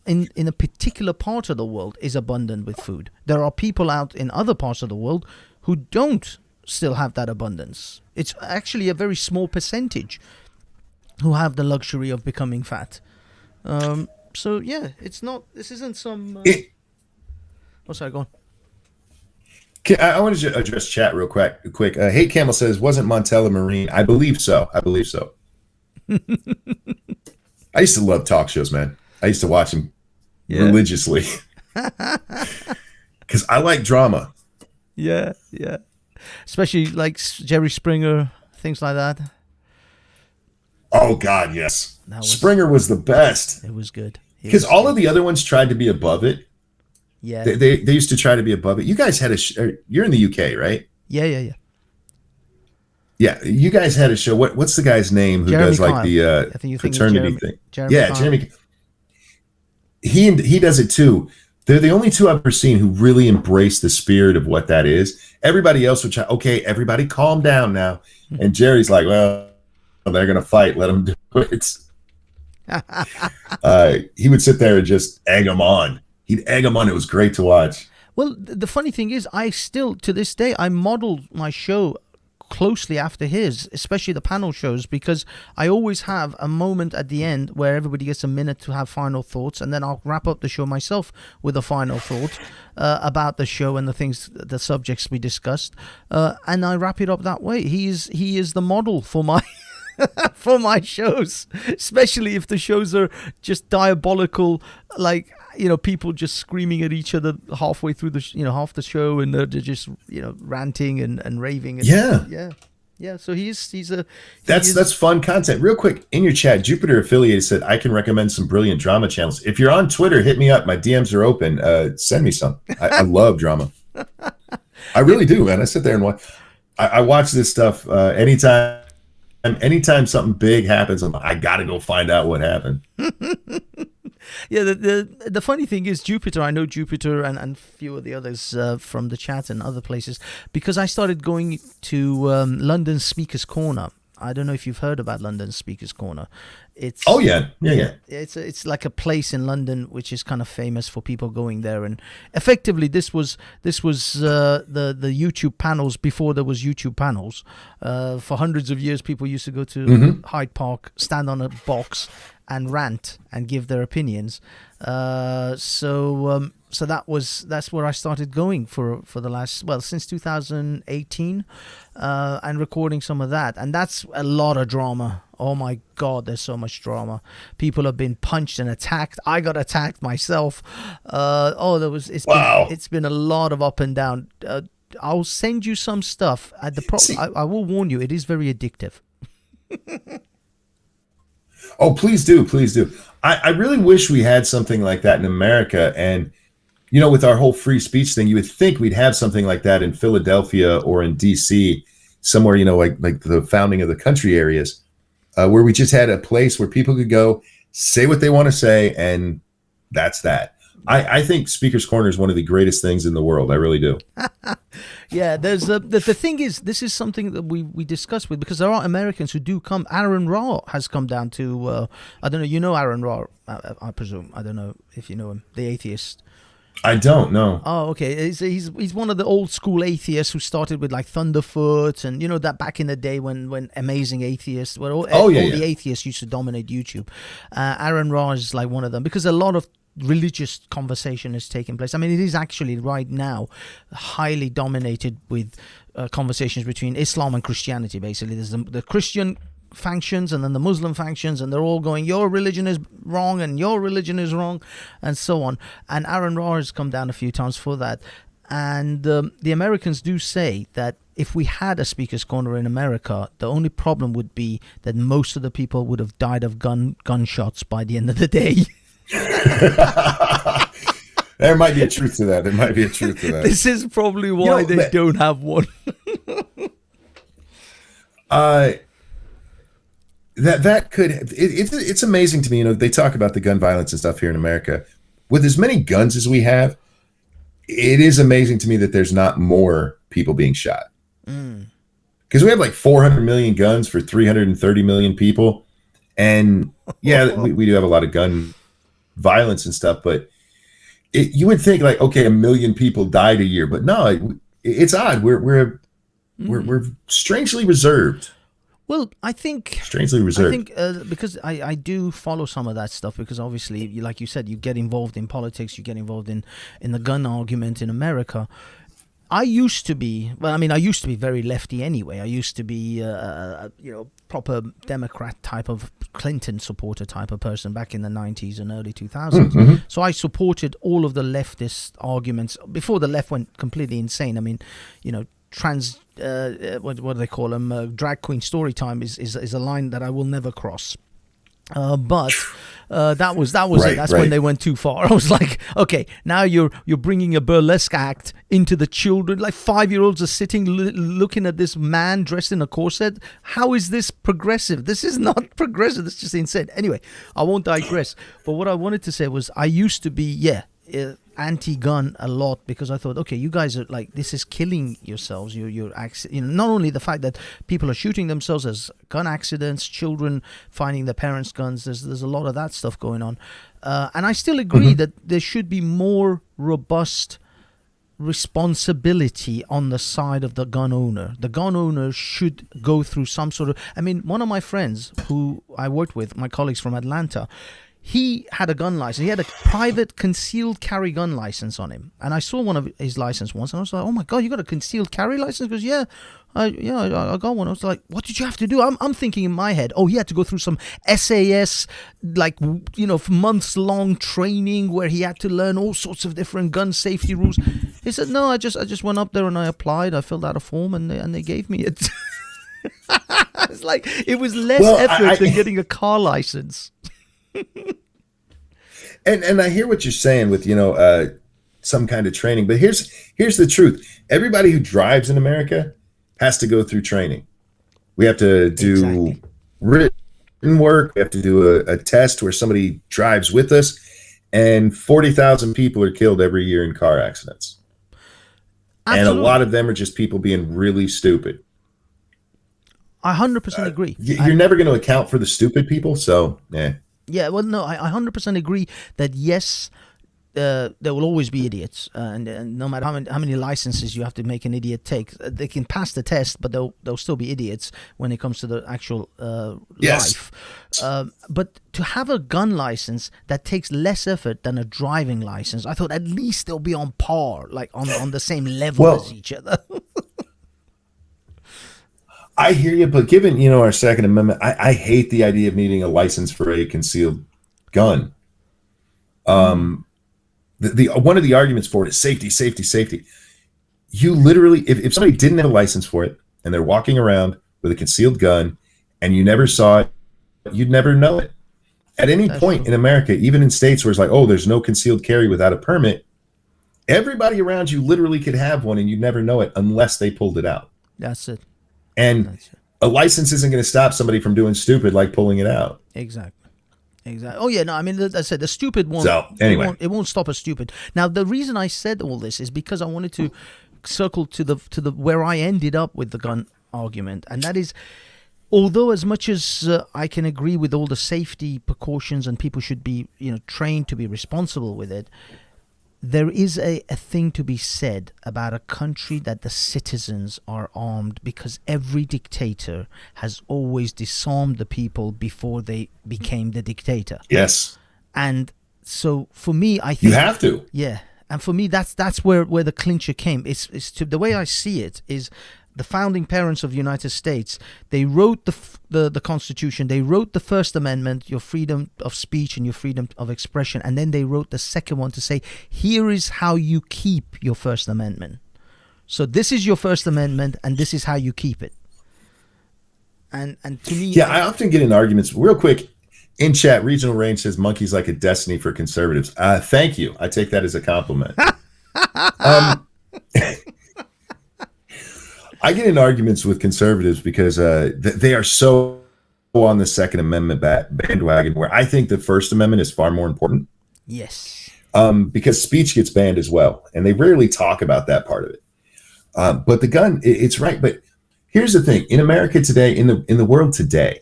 [SPEAKER 1] in a particular part of the world, is abundant with food. There are people out in other parts of the world who don't still have that abundance. It's actually a very small percentage who have the luxury of becoming fat. So, yeah, this isn't some... sorry, go on.
[SPEAKER 2] I want to address chat real quick. Hate Camel says, wasn't Montel a Marine? I believe so. I used to love talk shows, man. I used to watch them religiously. Because I like drama.
[SPEAKER 1] Yeah. Especially like Jerry Springer, things like that.
[SPEAKER 2] Oh, God, yes. Springer was the best.
[SPEAKER 1] It was good.
[SPEAKER 2] Because all of the other ones tried to be above it.
[SPEAKER 1] Yeah.
[SPEAKER 2] They used to try to be above it. You guys had you're in the UK, right?
[SPEAKER 1] Yeah.
[SPEAKER 2] Yeah, you guys had a show. What's the guy's name who
[SPEAKER 1] Jeremy
[SPEAKER 2] does like
[SPEAKER 1] Kyle.
[SPEAKER 2] the
[SPEAKER 1] I think you think
[SPEAKER 2] fraternity thing?
[SPEAKER 1] Jeremy
[SPEAKER 2] Yeah,
[SPEAKER 1] Kyle.
[SPEAKER 2] Jeremy. He does it too. They're the only two I've ever seen who really embrace the spirit of what that is. Everybody else would try, okay, everybody calm down now. And Jerry's like, well, they're going to fight. Let them do it. He would sit there and just egg them on. He'd egg them on. It was great to watch.
[SPEAKER 1] Well, the funny thing is, I still, to this day, I modeled my show closely after his, especially the panel shows, because I always have a moment at the end where everybody gets a minute to have final thoughts, and then I'll wrap up the show myself with a final thought about the show and the subjects we discussed, and I wrap it up that way. He is the model for my for my shows, especially if the shows are just diabolical, like, people just screaming at each other halfway through half the show, and they're just, ranting and raving. And, yeah. So that's
[SPEAKER 2] fun content. Real quick, in your chat, Jupiter Affiliated said, I can recommend some brilliant drama channels. If you're on Twitter, hit me up. My DMs are open. Send me some. I love drama. I really do, man. I sit there and watch. I watch this stuff anytime something big happens. I got to go find out what happened.
[SPEAKER 1] Yeah, the funny thing is, Jupiter, I know Jupiter and a few of the others from the chat and other places, because I started going to London Speaker's Corner. I don't know if you've heard about London Speaker's Corner. It's It's like a place in London which is kind of famous for people going there, and effectively this was the YouTube panels before there was YouTube panels. For hundreds of years, people used to go to Hyde Park, stand on a box, and rant and give their opinions. So that's where I started going for the last, since 2018, and recording some of that, and that's a lot of drama. Oh my God, there's so much drama. People have been punched and attacked. I got attacked myself. It's been a lot of up and down. I'll send you some stuff. I will warn you, it is very addictive.
[SPEAKER 2] Oh, please do. I really wish we had something like that in America. And, with our whole free speech thing, you would think we'd have something like that in Philadelphia or in DC, somewhere, like the founding of the country areas, where we just had a place where people could go say what they want to say. And that's that. I think Speaker's Corner is one of the greatest things in the world. I really do.
[SPEAKER 1] Yeah, there's the thing is, this is something that we discussed with, because there are Americans who do come. Aaron Ra has come down to, I don't know, Aaron Ra, I presume. I don't know if you know him, the atheist.
[SPEAKER 2] I don't know.
[SPEAKER 1] Oh, okay. He's one of the old school atheists who started with like Thunderfoot, and that back in the day when Amazing Atheists, all the atheists used to dominate YouTube. Aaron Ra is like one of them, because a lot of religious conversation is taking place. I mean, it is actually right now highly dominated with conversations between Islam and Christianity. Basically, there's the Christian factions and then the Muslim factions, and they're all going, your religion is wrong and your religion is wrong, and so on. And Aaron Ra has come down a few times for that. And the Americans do say that if we had a Speaker's Corner in America, the only problem would be that most of the people would have died of gunshots by the end of the day.
[SPEAKER 2] There might be a truth to that.
[SPEAKER 1] This is probably why they don't have one.
[SPEAKER 2] That could, it's amazing to me. They talk about the gun violence and stuff here in America. With as many guns as we have, it is amazing to me that there's not more people being shot. Because we have like 400 million guns for 330 million people, and we do have a lot of gun violence and stuff, but you would think like, okay, 1 million people died a year, but no, it's odd. We're strangely reserved.
[SPEAKER 1] Well, I think
[SPEAKER 2] strangely reserved.
[SPEAKER 1] I think because I do follow some of that stuff, because obviously, like you said, you get involved in politics, you get involved in the gun argument in America. I used to be very lefty anyway. I used to be, proper Democrat type of Clinton supporter type of person back in the 90s and early 2000s. So I supported all of the leftist arguments before the left went completely insane. I mean, what do they call them? Drag queen story time is a line that I will never cross. But that was it.
[SPEAKER 2] Right,
[SPEAKER 1] That's when
[SPEAKER 2] right.
[SPEAKER 1] they went too far. I was like, okay, now you're bringing a burlesque act into the children. Like 5-year-olds are sitting looking at this man dressed in a corset. How is this progressive? This is not progressive. This is just insane. Anyway, I won't digress. But what I wanted to say was, I used to be anti-gun a lot, because I thought, okay, you guys are like, this is killing yourselves. Not only the fact that people are shooting themselves as gun accidents, children finding their parents' guns. There's a lot of that stuff going on, and I still agree that there should be more robust responsibility on the side of the gun owner. The gun owner should go through some sort of. I mean, one of my friends who I worked with, my colleagues from Atlanta, he had a gun license. He had a private concealed carry gun license on him. And I saw one of his license once, and I was like, "Oh my God, you got a concealed carry license?" He goes, "Yeah, I got one." I was like, "What did you have to do?" I'm thinking in my head, "Oh, he had to go through some SAS, like, months long training where he had to learn all sorts of different gun safety rules." He said, "No, I just went up there and I applied. I filled out a form and they gave me it." It's like it was less effort than getting a car license.
[SPEAKER 2] And I hear what you're saying with some kind of training, but here's the truth. Everybody who drives in America has to go through training. We have to do written work. We have to do a test where somebody drives with us, and 40,000 people are killed every year in car accidents. Absolutely. And a lot of them are just people being really stupid.
[SPEAKER 1] I 100% agree.
[SPEAKER 2] You're never going to account for the stupid people, so yeah.
[SPEAKER 1] Yeah, well, no, I 100% agree that yes, there will always be idiots, and no matter how many licenses you have to make an idiot take, they can pass the test, but they'll still be idiots when it comes to the actual life. But to have a gun license that takes less effort than a driving license, I thought at least they'll be on par, like on the same level as each other.
[SPEAKER 2] I hear you, but given our Second Amendment, I hate the idea of needing a license for a concealed gun. The one of the arguments for it is safety, safety, safety. You literally, if somebody didn't have a license for it and they're walking around with a concealed gun and you never saw it, you'd never know it. At any point in America, even in states where it's like, oh, there's no concealed carry without a permit, everybody around you literally could have one and you'd never know it unless they pulled it out.
[SPEAKER 1] That's it.
[SPEAKER 2] And a license isn't going to stop somebody from doing stupid like pulling it out.
[SPEAKER 1] Exactly. Oh yeah, no, I mean, as I said, the stupid won't.
[SPEAKER 2] So anyway,
[SPEAKER 1] it won't stop a stupid. Now, the reason I said all this is because I wanted to circle to the where I ended up with the gun argument, and that is, although as much as I can agree with all the safety precautions and people should be trained to be responsible with it, there is a thing to be said about a country that the citizens are armed, because every dictator has always disarmed the people before they became the dictator.
[SPEAKER 2] Yes.
[SPEAKER 1] And so for me, I think
[SPEAKER 2] you have to.
[SPEAKER 1] Yeah. And for me, that's where the clincher came. It's to the way I see it is, the founding parents of the United States, they wrote the Constitution, they wrote the First Amendment, your freedom of speech and your freedom of expression, and then they wrote the second one to say, here is how you keep your First Amendment. So this is your First Amendment, and this is how you keep it. And to me...
[SPEAKER 2] Yeah, I often get in arguments, real quick, in chat, Regional Range says, monkey's like a destiny for conservatives. Thank you. I take that as a compliment. I get in arguments with conservatives because they are so on the Second Amendment bandwagon, where I think the First Amendment is far more important.
[SPEAKER 1] Yes.
[SPEAKER 2] Because speech gets banned as well, and they rarely talk about that part of it. But the gun, it's right. But here's the thing: in America today, in the world today,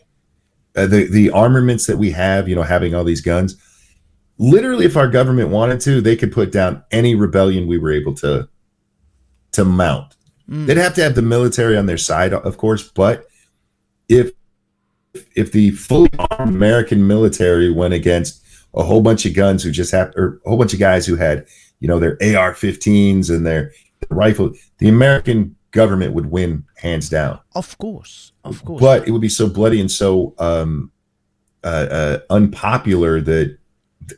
[SPEAKER 2] the armaments that we have, having all these guns, literally, if our government wanted to, they could put down any rebellion we were able to mount. They'd have to have the military on their side, of course, but if the fully armed American military went against a whole bunch of guns or a whole bunch of guys who had, their AR-15s and their rifle, the American government would win hands down.
[SPEAKER 1] Of course.
[SPEAKER 2] But it would be so bloody and so unpopular that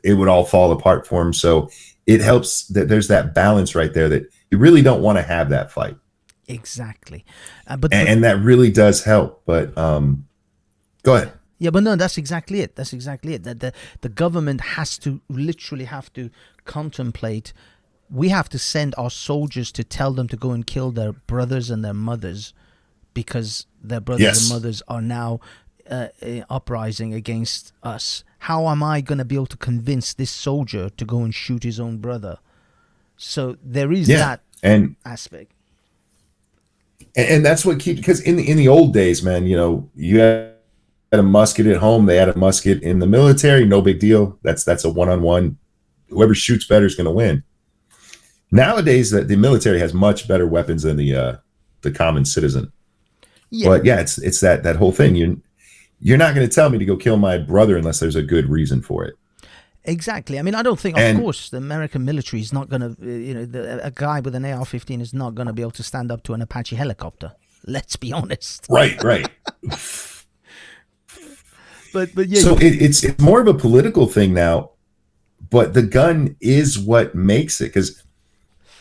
[SPEAKER 2] it would all fall apart for them. So it helps that there's that balance right there, that you really don't want to have that fight.
[SPEAKER 1] Exactly.
[SPEAKER 2] And that really does help. But go ahead.
[SPEAKER 1] Yeah, but no, that's exactly it. That's exactly it. That the government has to literally have to contemplate. We have to send our soldiers to tell them to go and kill their brothers and their mothers because their brothers and
[SPEAKER 2] Yes.
[SPEAKER 1] mothers are now uprising against us. How am I going to be able to convince this soldier to go and shoot his own brother? So there is
[SPEAKER 2] Yeah.
[SPEAKER 1] that
[SPEAKER 2] And
[SPEAKER 1] aspect.
[SPEAKER 2] that's what keeps, because in the old days, man, you know, you had a musket at home, they had a musket in the military, no big deal. That's a one-on-one. Whoever shoots better is going to win. Nowadays, the military has much better weapons than the common citizen.
[SPEAKER 1] Yeah,
[SPEAKER 2] But yeah, it's that whole thing. You're not going to tell me to go kill my brother unless there's a good reason for it.
[SPEAKER 1] exactly. I mean, I don't think, of
[SPEAKER 2] And
[SPEAKER 1] course, the American military is not going to, a guy with an AR-15 is not going to be able to stand up to an Apache helicopter. Let's be honest.
[SPEAKER 2] right.
[SPEAKER 1] But yeah,
[SPEAKER 2] So it's more of a political thing now, but the gun is what makes it, because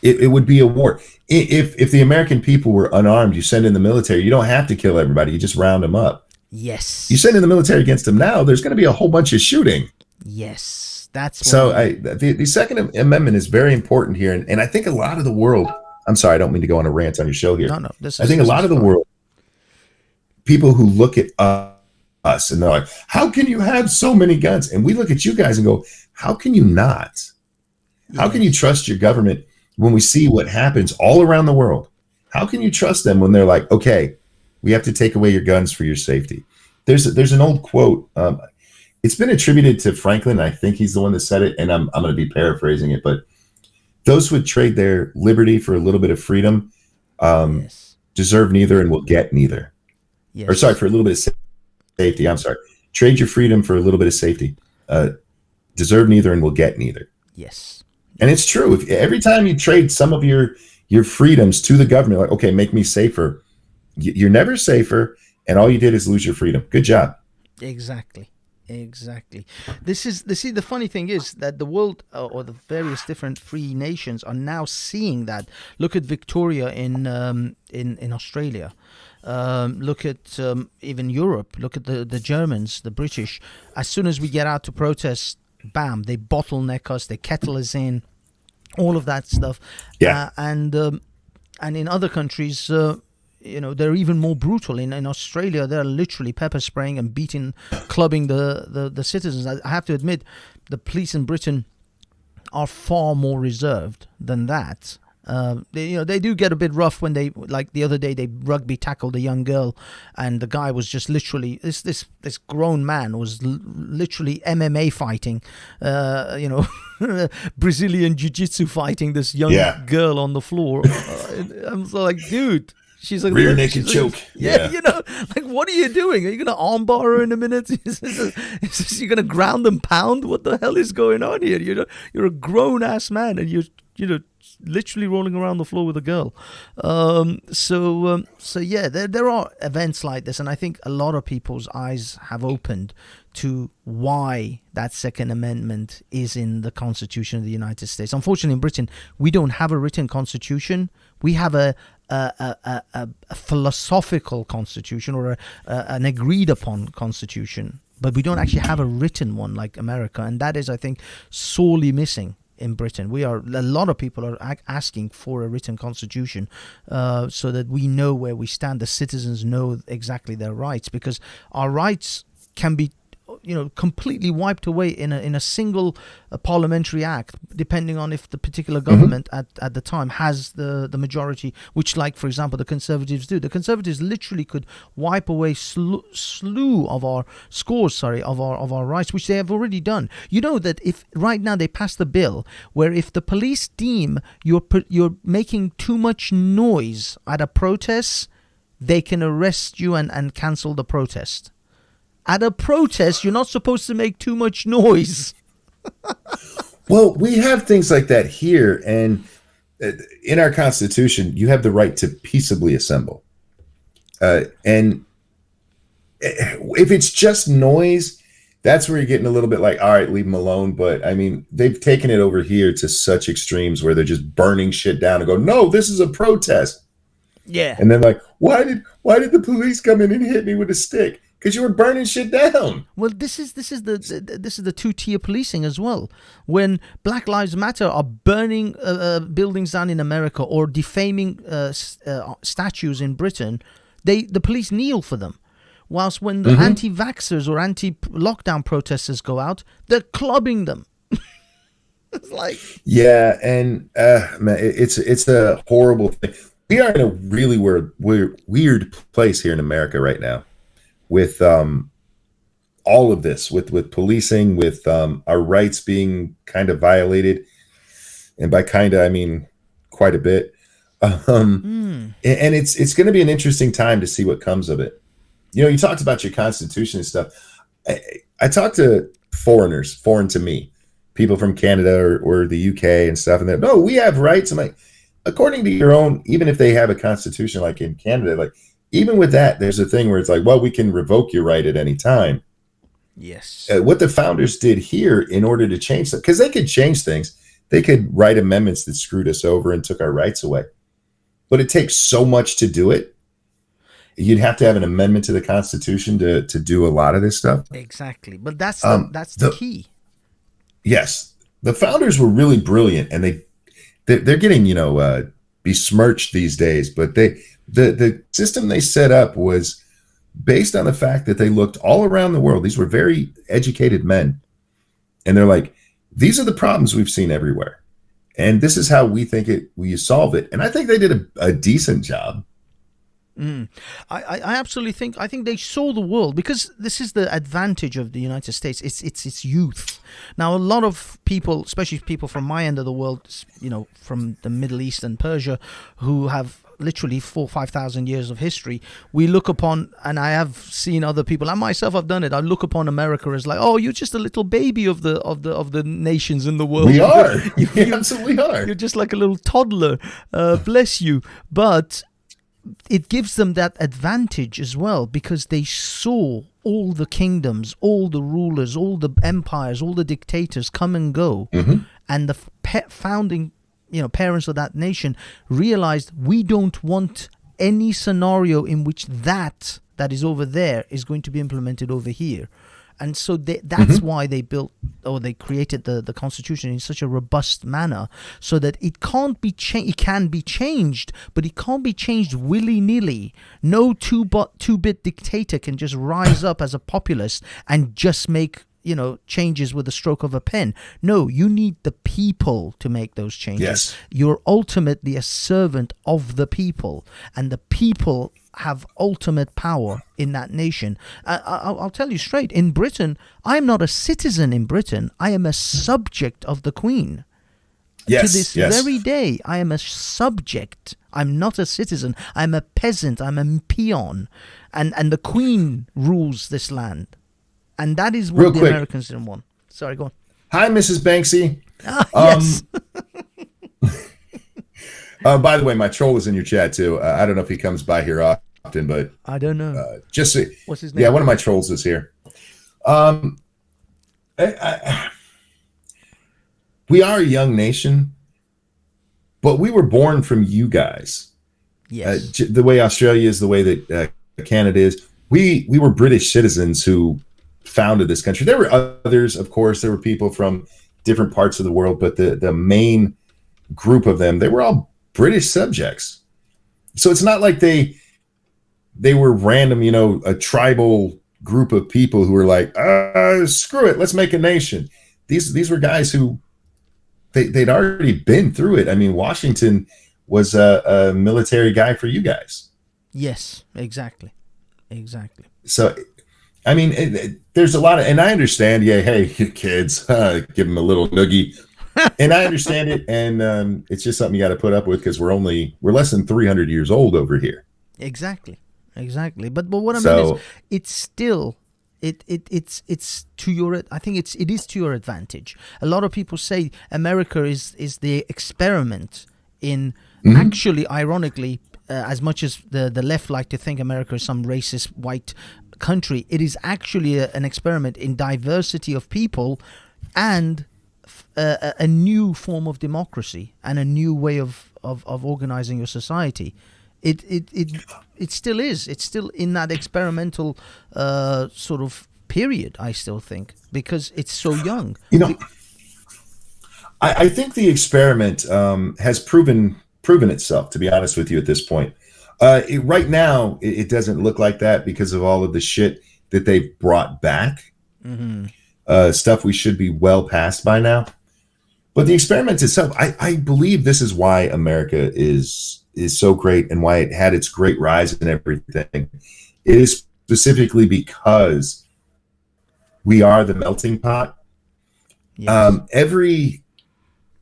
[SPEAKER 2] it would be a war. If the American people were unarmed, you send in the military, you don't have to kill everybody, you just round them up.
[SPEAKER 1] yes,
[SPEAKER 2] You send in the military against them now, there's going to be a whole bunch of shooting.
[SPEAKER 1] yes, that's
[SPEAKER 2] So
[SPEAKER 1] what
[SPEAKER 2] the Second Amendment is very important here, and I think a lot of the world. I'm sorry, I don't mean to go on a rant on your show here.
[SPEAKER 1] no.
[SPEAKER 2] I think a lot of the world, people who look at us and they're like, "How can you have so many guns?" And we look at you guys and go, "How can you not? How can you trust your government when we see what happens all around the world? How can you trust them when they're like, okay, we have to take away your guns for your safety?" There's an old quote. It's been attributed to Franklin. I think he's the one that said it, and I'm going to be paraphrasing it. But those who would trade their liberty for a little bit of freedom
[SPEAKER 1] Yes,
[SPEAKER 2] deserve neither and will get neither.
[SPEAKER 1] yes,
[SPEAKER 2] Or sorry, for a little bit of safety. I'm sorry. Trade your freedom for a little bit of safety. Deserve neither and will get neither.
[SPEAKER 1] yes,
[SPEAKER 2] And it's true. If every time you trade some of your freedoms to the government, like, okay, make me safer, you're never safer, and all you did is lose your freedom. Good job.
[SPEAKER 1] exactly. The funny thing is that the world or the various different free nations are now seeing that. Look at Victoria in Australia. Look at even Europe. Look at the Germans, the British. As soon as we get out to protest, bam, they bottleneck us, they kettle us in, all of that stuff.
[SPEAKER 2] Yeah.
[SPEAKER 1] And in other countries, they're even more brutal. In Australia, they're literally pepper spraying and clubbing the citizens. I have to admit, the police in Britain are far more reserved than that. They do get a bit rough when they, like the other day, they rugby tackled a young girl, and the guy was just literally this grown man was literally MMA fighting, Brazilian jiu-jitsu fighting this young girl on the floor. I'm like, dude. She's like
[SPEAKER 2] rear naked choke.
[SPEAKER 1] Yeah, like, what are you doing? Are you gonna armbar her in a minute? You're gonna ground and pound? What the hell is going on here? You're a grown ass man, and you're literally rolling around the floor with a girl. So yeah, there are events like this, and I think a lot of people's eyes have opened to why that Second Amendment is in the Constitution of the United States. Unfortunately, in Britain, we don't have a written constitution. We have a philosophical constitution, or an agreed upon constitution, but we don't actually have a written one like America, and that is, I think, sorely missing in Britain. A lot of people are asking for a written constitution, so that we know where we stand. The citizens know exactly their rights, because our rights can be completely wiped away in a single parliamentary act, depending on if the particular government at the time has the majority, which, like, for example, the Conservatives do. The Conservatives literally could wipe away slew of our rights, which they have already done. You know that if right now they passed the bill where if the police deem you're making too much noise at a protest, they can arrest you and cancel the protest. At a protest, you're not supposed to make too much noise.
[SPEAKER 2] Well, we have things like that here, and in our Constitution, you have the right to peaceably assemble. And if it's just noise, that's where you're getting a little bit like, all right, leave them alone. But I mean, they've taken it over here to such extremes where they're just burning shit down and go, no, this is a protest.
[SPEAKER 1] Yeah.
[SPEAKER 2] And then like, why did the police come in and hit me with a stick? because you were burning shit down.
[SPEAKER 1] Well, this is the two-tier policing as well. When Black Lives Matter are burning buildings down in America or defaming statues in Britain, the police kneel for them. Whilst when the anti-vaxxers or anti-lockdown protesters go out, they're clubbing them. It's like,
[SPEAKER 2] yeah, and man, it's a horrible thing. We are in a really weird place here in America right now, with all of this, with policing, with our rights being kind of violated, and by kind of I mean quite a bit. And it's going to be an interesting time to see what comes of it. You know, you talked about your Constitution and stuff. I talked to foreigners, foreign to me, people from Canada or the UK and stuff, and they're, no, we have rights. I'm like, according to your own, even if they have a constitution like in Canada, like even with that, there's a thing where it's like, well, we can revoke your right at any time.
[SPEAKER 1] yes.
[SPEAKER 2] What the founders did here in order to change that, because they could change things, they could write amendments that screwed us over and took our rights away. But it takes so much to do it. You'd have to have an amendment to the Constitution to do a lot of this stuff.
[SPEAKER 1] Exactly. But that's the key.
[SPEAKER 2] Yes. The founders were really brilliant, and they're getting, besmirched these days, but the system they set up was based on the fact that they looked all around the world. These were very educated men, and they're like, these are the problems we've seen everywhere, and this is how we think we solve it. And I think they did a decent job.
[SPEAKER 1] I absolutely think they saw the world, because this is the advantage of the United States. It's youth. Now, a lot of people, especially people from my end of the world, from the Middle East and Persia, who have literally 4,000 or 5,000 years of history, we look upon, and I have seen other people, and myself, I've done it. I look upon America as like, oh, you're just a little baby of the nations in the world.
[SPEAKER 2] We are. We absolutely are.
[SPEAKER 1] You're just like a little toddler. Bless you, but it gives them that advantage as well, because they saw all the kingdoms, all the rulers, all the empires, all the dictators come and go. And the founding parents of that nation realized, we don't want any scenario in which that is over there is going to be implemented over here. And so that's why they built, or they created the Constitution in such a robust manner, so that it can't be changed. It can be changed, but it can't be changed willy-nilly. No two-bit dictator can just rise up as a populist and just make changes with the stroke of a pen. No, you need the people to make those changes.
[SPEAKER 2] Yes.
[SPEAKER 1] You're ultimately a servant of the people, and the people have ultimate power in that nation. I'll tell you straight, in Britain, I'm not a citizen in Britain. I am a subject of the Queen.
[SPEAKER 2] Yes,
[SPEAKER 1] to this very day, I am a subject. I'm not a citizen. I'm a peasant. I'm a peon. And the Queen rules this land. And that is what the Americans didn't want. Sorry, go on.
[SPEAKER 2] Hi, Mrs. Banksy.
[SPEAKER 1] Yes.
[SPEAKER 2] By the way, my troll is in your chat too. I don't know if he comes by here often, but
[SPEAKER 1] I don't know.
[SPEAKER 2] Just so,
[SPEAKER 1] what's his name?
[SPEAKER 2] Yeah, one of my trolls is here. We are a young nation, but we were born from you guys.
[SPEAKER 1] Yes.
[SPEAKER 2] The way Australia is, the way that Canada is. We were British citizens who founded this country. There were others, of course. There were people from different parts of the world, but the main group of them, they were all British subjects. So it's not like they were random, a tribal group of people who were like, screw it, let's make a nation. These were guys who they'd already been through it. I mean, Washington was a military guy for you guys.
[SPEAKER 1] Yes, exactly.
[SPEAKER 2] So, I mean, there's a lot of, and I understand, yeah, hey, kids, give them a little noogie. And I understand it, and it's just something you got to put up with, because we're less than 300 years old over here.
[SPEAKER 1] Exactly. But what I mean is, it's still it's to your. I think it is to your advantage. A lot of people say America is the experiment in actually, ironically, as much as the left like to think America is some racist white country, it is actually an experiment in diversity of people and a new form of democracy and a new way of organizing your society. It still is. It's still in that experimental sort of period, I still think, because it's so young.
[SPEAKER 2] You know, I think the experiment has proven itself, to be honest with you, at this point. Right now, it doesn't look like that because of all of the shit that they've brought back. Stuff we should be well past by now. But the experiment itself, I believe this is why America is so great and why it had its great rise and everything. It is specifically because we are the melting pot. Yes.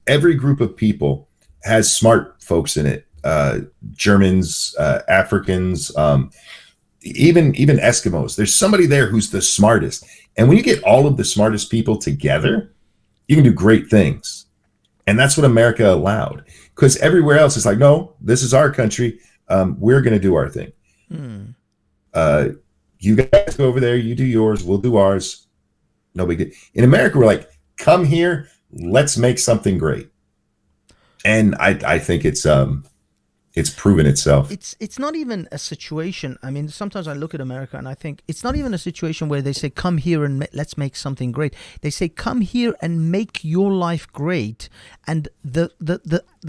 [SPEAKER 2] Every group of people has smart folks in it. Germans, Africans, even Eskimos. There's somebody there who's the smartest. And when you get all of the smartest people together, you can do great things. And that's what America allowed. Because everywhere else is like, no, this is our country. We're going to do our thing. You guys go over there, you do yours, we'll do ours. No big deal. In America, we're like, come here, let's make something great. And I think it's proven itself.
[SPEAKER 1] It's not even a situation. I mean, sometimes I look at America and I think it's not even a situation where they say, come here and let's make something great. They say, come here and make your life great. And the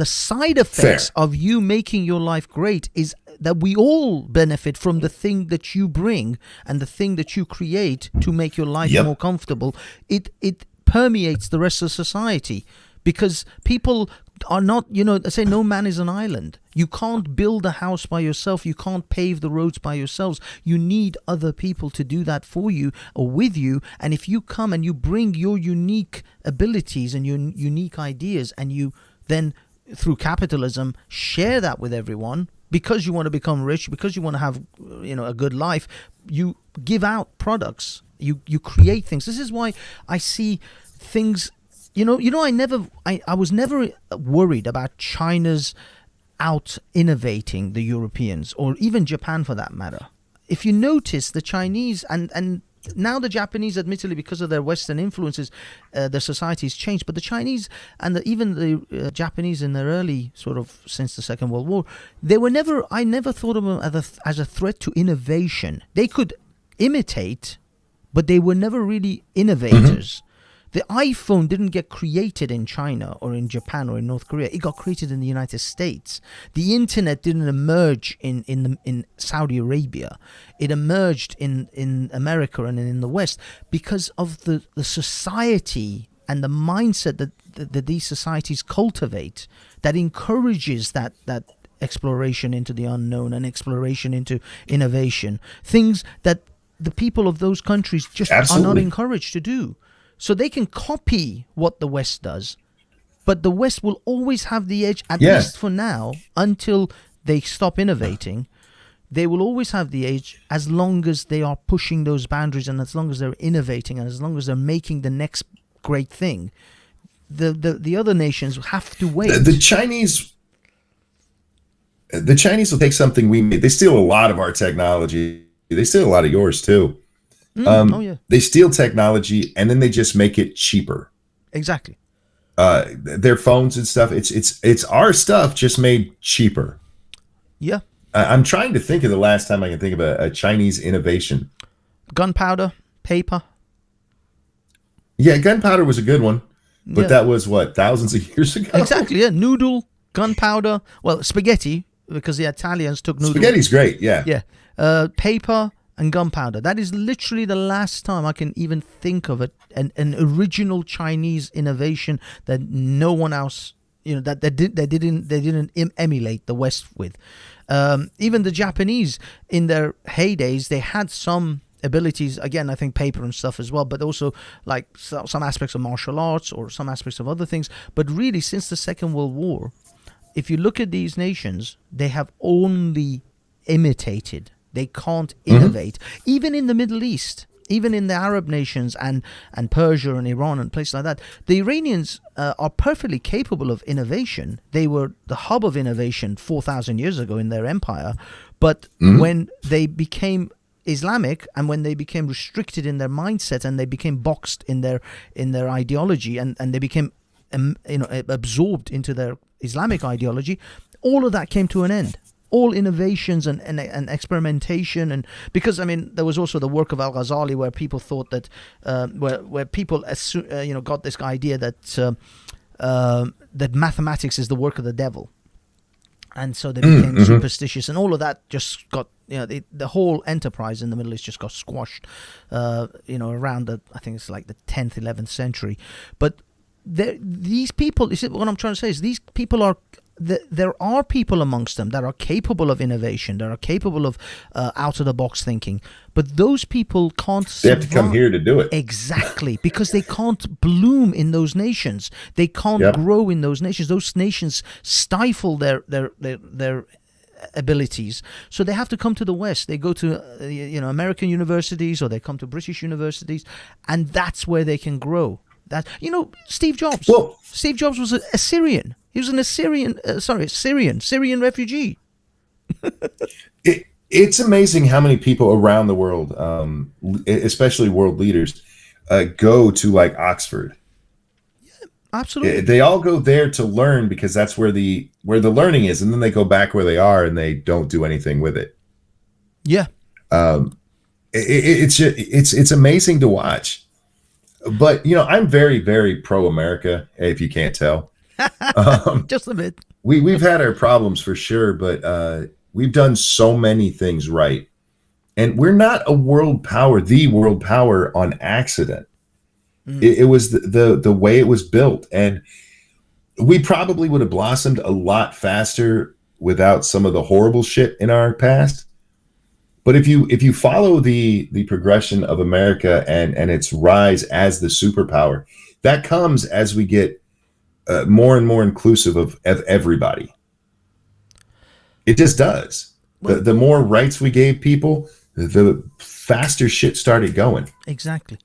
[SPEAKER 1] side effects of you making your life great is that we all benefit from the thing that you bring and the thing that you create to make your life more comfortable. It permeates the rest of society. Because people are not, they say no man is an island. You can't build a house by yourself. You can't pave the roads by yourselves. You need other people to do that for you or with you. And if you come and you bring your unique abilities and your unique ideas, and you then, through capitalism, share that with everyone, because you want to become rich, because you want to have, a good life, you give out products. You create things. This is why I see things. I was never worried about China's out innovating the Europeans, or even Japan for that matter. If you notice, the Chinese and now the Japanese, admittedly, because of their Western influences, their society's changed. But the Chinese and even the Japanese in their early sort of since the Second World War, I never thought of them as a threat to innovation. They could imitate, but they were never really innovators. The iPhone didn't get created in China or in Japan or in North Korea. It got created in the United States. The internet didn't emerge in Saudi Arabia. It emerged in America and in the West because of the society and the mindset that these societies cultivate that encourages that exploration into the unknown and exploration into innovation. Things that the people of those countries just are not encouraged to do. So they can copy what the West does, but the West will always have the edge, at least for now, until they stop innovating. They will always have the edge as long as they are pushing those boundaries, and as long as they're innovating, and as long as they're making the next great thing. The other nations have to wait.
[SPEAKER 2] The Chinese will take something we made. They steal a lot of our technology. They steal a lot of yours too. They steal technology and then they just make it cheaper.
[SPEAKER 1] Exactly.
[SPEAKER 2] Their phones and stuff. It's our stuff just made cheaper.
[SPEAKER 1] Yeah.
[SPEAKER 2] I'm trying to think of the last time I can think of a Chinese innovation.
[SPEAKER 1] Gunpowder, paper.
[SPEAKER 2] Yeah, gunpowder was a good one, but that was thousands of years ago.
[SPEAKER 1] Exactly. Yeah, noodle, gunpowder. Well, spaghetti, because the Italians took noodle.
[SPEAKER 2] Spaghetti's great. Yeah.
[SPEAKER 1] Yeah. Paper and gunpowder. That is literally the last time I can even think of it. An original Chinese innovation that no one else, that they didn't emulate the West with. Even the Japanese in their heydays, they had some abilities. Again, I think paper and stuff as well, but also like some aspects of martial arts or some aspects of other things. But really, since the Second World War, if you look at these nations, they have only imitated. They can't innovate. Even in the Middle East, even in the Arab nations and Persia and Iran and places like that, the Iranians are perfectly capable of innovation. They were the hub of innovation 4,000 years ago in their empire. But when they became Islamic and when they became restricted in their mindset and they became boxed in their ideology and they became absorbed into their Islamic ideology, all of that came to an end. all innovations and experimentation, and because I mean there was also the work of Al-Ghazali where people thought that where people got this idea that that mathematics is the work of the devil. And so they became superstitious, and all of that just got, the whole enterprise in the Middle East just got squashed, around I think it's like the 10th, 11th century. But these people, what I'm trying to say is these people there are people amongst them that are capable of innovation, that are capable of out of the box thinking, but those people can't survive.
[SPEAKER 2] They have to come here to do it.
[SPEAKER 1] Exactly, because they can't bloom in those nations. They can't grow in those nations. Those nations stifle their abilities. So they have to come to the West. They go to American universities, or they come to British universities, and that's where they can grow. That Steve Jobs.
[SPEAKER 2] Well,
[SPEAKER 1] Steve Jobs was a Syrian. He was an Syrian refugee.
[SPEAKER 2] It's amazing how many people around the world, especially world leaders, go to like Oxford.
[SPEAKER 1] Yeah, absolutely.
[SPEAKER 2] They all go there to learn because that's where the learning is, and then they go back where they are and they don't do anything with it.
[SPEAKER 1] Yeah.
[SPEAKER 2] It's amazing to watch. But I'm very, very pro-America, if you can't tell.
[SPEAKER 1] Just a bit.
[SPEAKER 2] We've had our problems for sure, but we've done so many things right, and we're not the world power on accident. It was the way it was built, and we probably would have blossomed a lot faster without some of the horrible shit in our past. But if you follow the progression of America and its rise as the superpower, that comes as we get more and more inclusive of everybody. It just does. Well, the more rights we gave people, the faster shit started going.
[SPEAKER 1] Exactly.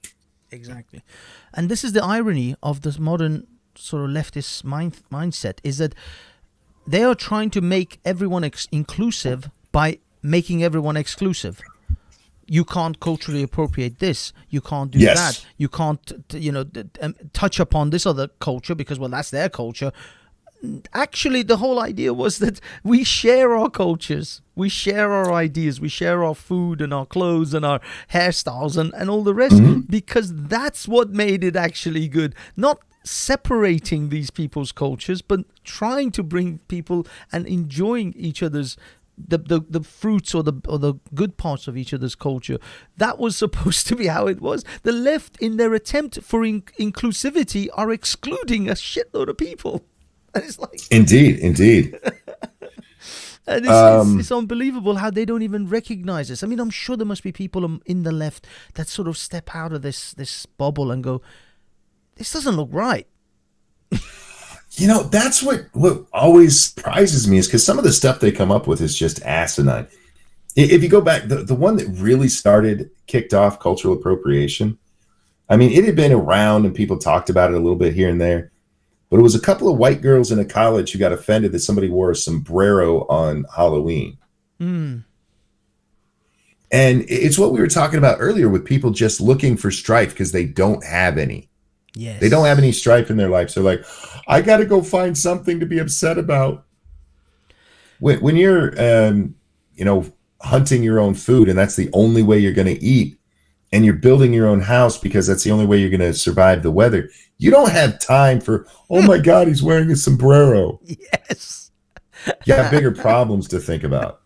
[SPEAKER 1] And this is the irony of this modern sort of leftist mindset, is that they are trying to make everyone inclusive by making everyone exclusive. You can't culturally appropriate this. You can't do that. You can't, touch upon this other culture because, well, that's their culture. Actually, the whole idea was that we share our cultures. We share our ideas. We share our food and our clothes and our hairstyles and all the rest, because that's what made it actually good. Not separating these people's cultures, but trying to bring people and enjoying each other's the fruits or the good parts of each other's culture. That was supposed to be how it was. The left, in their attempt for inclusivity, are excluding a shitload of people. And it's like,
[SPEAKER 2] indeed.
[SPEAKER 1] And it's unbelievable how they don't even recognize this. I mean, I'm sure there must be people in the left that sort of step out of this bubble and go, this doesn't look right.
[SPEAKER 2] That's what always surprises me, is because some of the stuff they come up with is just asinine. If you go back, the one that really kicked off cultural appropriation, I mean, it had been around and people talked about it a little bit here and there, but it was a couple of white girls in a college who got offended that somebody wore a sombrero on Halloween. And it's what we were talking about earlier with people just looking for strife because they don't have any.
[SPEAKER 1] Yes.
[SPEAKER 2] They don't have any strife in their life. So like, I got to go find something to be upset about. When you're, hunting your own food and that's the only way you're going to eat, and you're building your own house because that's the only way you're going to survive the weather, you don't have time for, oh my God, he's wearing a sombrero.
[SPEAKER 1] Yes.
[SPEAKER 2] You have bigger problems to think about.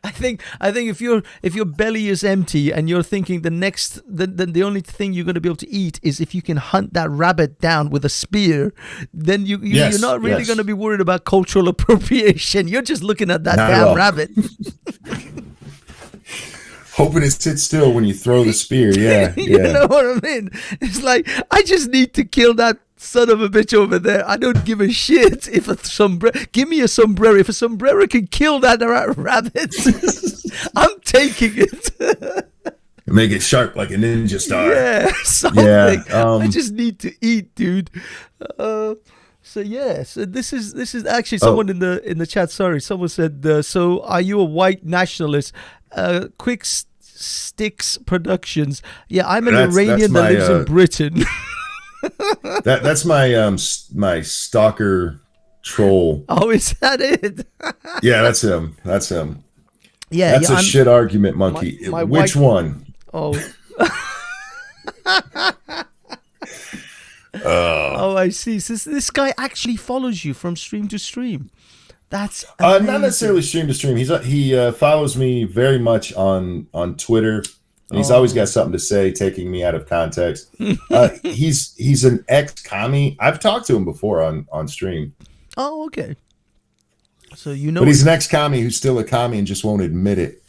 [SPEAKER 1] I think if your belly is empty and you're thinking the only thing you're going to be able to eat is if you can hunt that rabbit down with a spear, then you're not really going to be worried about cultural appropriation. You're just looking at that damn rabbit.
[SPEAKER 2] Hoping it sits still when you throw the spear. Yeah.
[SPEAKER 1] You know what I mean? It's like, I just need to kill that son of a bitch over there. I don't give a shit if give me a sombrero. If a sombrero can kill that rabbit, I'm taking it.
[SPEAKER 2] Make it sharp like a ninja star.
[SPEAKER 1] Yeah, something. Yeah, I just need to eat, dude. So this is actually someone in the chat. Sorry, someone said, so are you a white nationalist? Quick Sticks Productions. Yeah, I'm an Iranian that lives in Britain.
[SPEAKER 2] That's my my stalker troll.
[SPEAKER 1] Oh, is that it?
[SPEAKER 2] Yeah, that's him. That's him.
[SPEAKER 1] Yeah,
[SPEAKER 2] That's
[SPEAKER 1] yeah.
[SPEAKER 2] a shit argument, Monkey.
[SPEAKER 1] My
[SPEAKER 2] Which
[SPEAKER 1] wife.
[SPEAKER 2] one?
[SPEAKER 1] Oh,
[SPEAKER 2] Uh,
[SPEAKER 1] oh, I see. So this guy actually follows you from stream to stream. That's amazing.
[SPEAKER 2] not necessarily stream to stream. He follows me very much on Twitter, and he's always got something to say, taking me out of context. He's an ex-commie. I've talked to him before on stream.
[SPEAKER 1] Oh, okay. So you know,
[SPEAKER 2] But he's an ex-commie who's still a commie and just won't admit it.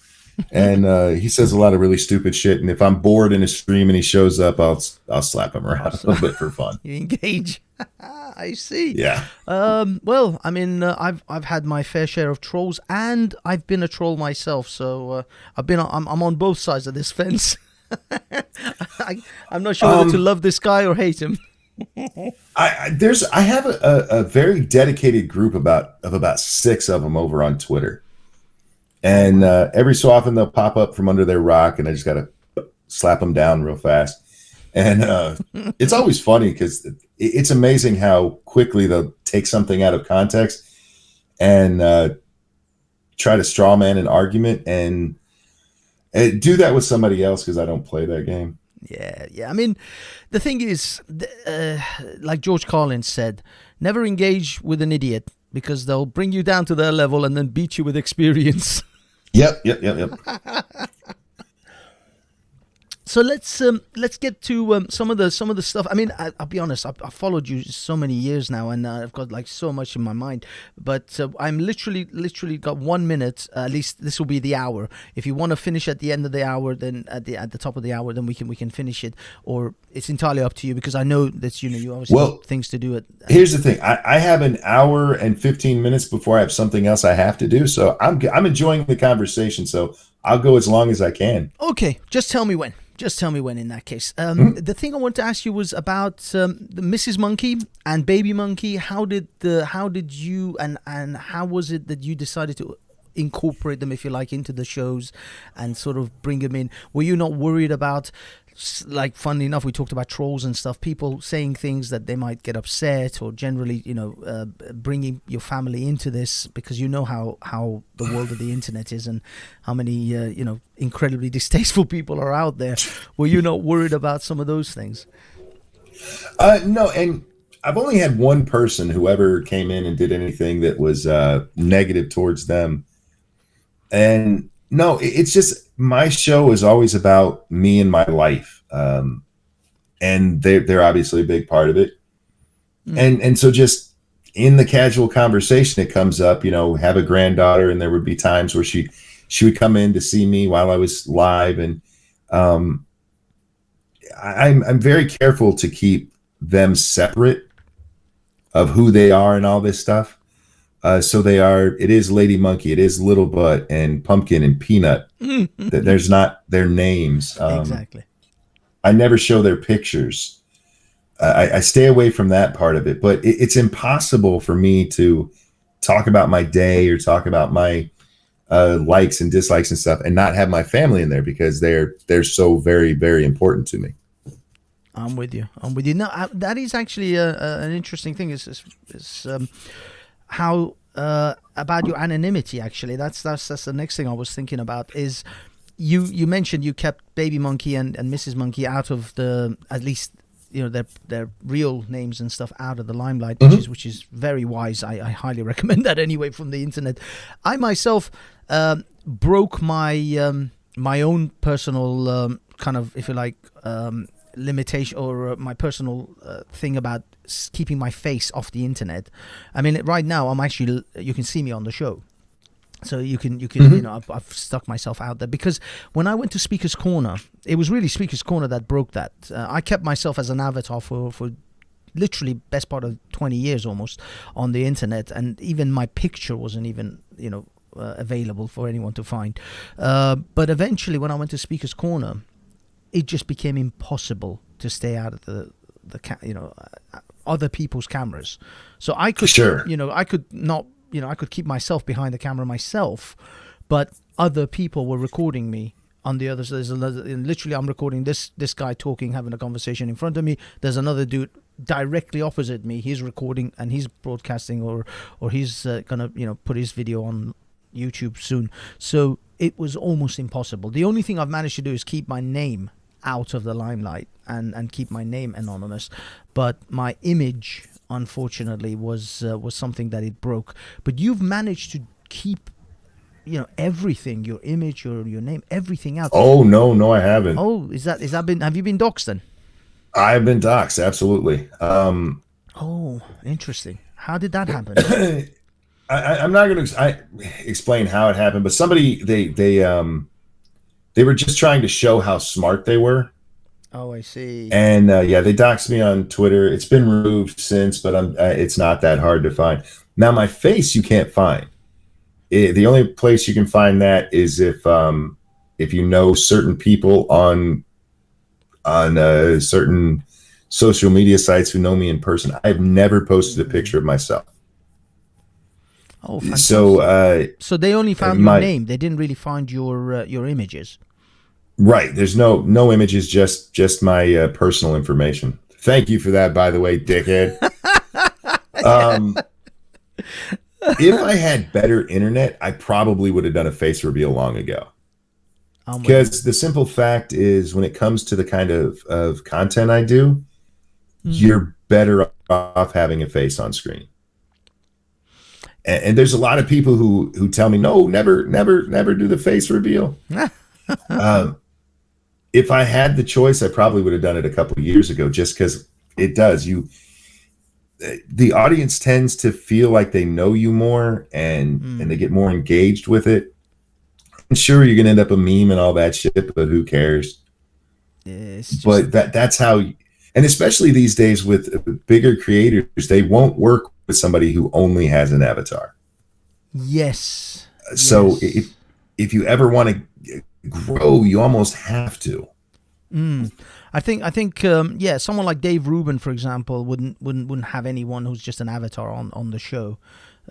[SPEAKER 2] And he says a lot of really stupid shit. And if I'm bored in a stream and he shows up, I'll slap him around a little bit for fun.
[SPEAKER 1] you engage. I see.
[SPEAKER 2] Yeah.
[SPEAKER 1] Well, I mean, I've had my fair share of trolls, and I've been a troll myself. So I'm on both sides of this fence. I'm not sure whether to love this guy or hate him.
[SPEAKER 2] I have a very dedicated group of about 6 of them over on Twitter. And every so often they'll pop up from under their rock, and I just got to slap them down real fast. And it's always funny because it's amazing how quickly they'll take something out of context and try to straw man an argument and do that with somebody else because I don't play that game.
[SPEAKER 1] Yeah. I mean, the thing is, like George Carlin said, never engage with an idiot because they'll bring you down to their level and then beat you with experience.
[SPEAKER 2] Yep.
[SPEAKER 1] So let's get to some of the stuff. I mean, I'll be honest. I've followed you so many years now, and I've got like so much in my mind. But I'm literally got 1 minute. At least this will be the hour. If you want to finish at the end of the hour, then at the top of the hour, then we can finish it. Or it's entirely up to you because I know that you obviously got things to do.
[SPEAKER 2] Here's the thing. I have an hour and 15 minutes before I have something else I have to do. So I'm enjoying the conversation. So I'll go as long as I can.
[SPEAKER 1] Okay, just tell me when. Just tell me when in that case. The thing I want to ask you was about the Mrs. Monkey and Baby Monkey. How did you and how was it that you decided to incorporate them, if you like, into the shows and sort of bring them in? Were you not worried about, like, funnily enough, we talked about trolls and stuff, people saying things that they might get upset, or generally, bringing your family into this because you know how the world of the internet is and how many, incredibly distasteful people are out there. Were you not worried about some of those things?
[SPEAKER 2] No, and I've only had one person who ever came in and did anything that was negative towards them. And no, it's just my show is always about me and my life. And they're obviously a big part of it. And so just in the casual conversation, it comes up, have a granddaughter, and there would be times where she would come in to see me while I was live. And I'm very careful to keep them separate of who they are and all this stuff. So it is Lady Monkey, it is Little Butt and Pumpkin and Peanut. There's not their names.
[SPEAKER 1] Exactly.
[SPEAKER 2] I never show their pictures. I stay away from that part of it, but it's impossible for me to talk about my day or talk about my likes and dislikes and stuff and not have my family in there because they're so very, very important to me. I'm
[SPEAKER 1] with you. No, that is actually an interesting thing. Is how about your anonymity? Actually, that's the next thing I was thinking about. Is you mentioned you kept Baby Monkey and Mrs. Monkey out of the, at least their real names and stuff, out of the limelight, which is very wise. I highly recommend that anyway from the internet. I myself broke my my own personal kind of, if you like, limitation, or my personal thing about keeping my face off the internet. I mean, right now I'm actually, you can see me on the show, so you can I've stuck myself out there because when I went to Speaker's Corner, it was really Speaker's Corner that broke that. I kept myself as an avatar for literally best part of 20 years almost on the internet, and even my picture wasn't even available for anyone to find. But eventually, when I went to Speaker's Corner, it just became impossible to stay out of the other people's cameras. So I could, I could not, I could keep myself behind the camera myself, but other people were recording me on the other side. There's another. Literally, I'm recording this guy talking, having a conversation in front of me. There's another dude directly opposite me. He's recording and he's broadcasting, or he's gonna put his video on YouTube soon. So it was almost impossible. The only thing I've managed to do is keep my name out of the limelight and keep my name anonymous, but my image, unfortunately, was something that it broke. But you've managed to keep everything, your image, your name, everything out.
[SPEAKER 2] Oh no, I haven't.
[SPEAKER 1] Oh, have you been doxxed then?
[SPEAKER 2] I've been doxxed, absolutely.
[SPEAKER 1] Oh, interesting. How did that happen?
[SPEAKER 2] I'm not going to explain how it happened, but somebody they were just trying to show how smart they were.
[SPEAKER 1] Oh, I see.
[SPEAKER 2] And they doxed me on Twitter. It's been removed since, but it's not that hard to find. Now my face you can't find. The only place you can find that is if you know certain people on certain social media sites who know me in person. I've never posted a picture of myself.
[SPEAKER 1] Oh, fantastic. So they only found your name. They didn't really find your images.
[SPEAKER 2] Right. There's no images, just my personal information. Thank you for that, by the way, dickhead. If I had better internet, I probably would have done a face reveal long ago. Because the simple fact is, when it comes to the kind of content I do, you're better off having a face on screen. And there's a lot of people who tell me, no, never do the face reveal. If I had the choice, I probably would have done it a couple of years ago, just because it does. The audience tends to feel like they know you more, and they get more engaged with it. And sure, you're gonna end up a meme and all that shit, but who cares? But that's how. And especially these days with bigger creators, they won't work with somebody who only has an avatar.
[SPEAKER 1] Yes.
[SPEAKER 2] So if you ever want to grow, you almost have to.
[SPEAKER 1] I think someone like Dave Rubin, for example, wouldn't have anyone who's just an avatar on the show.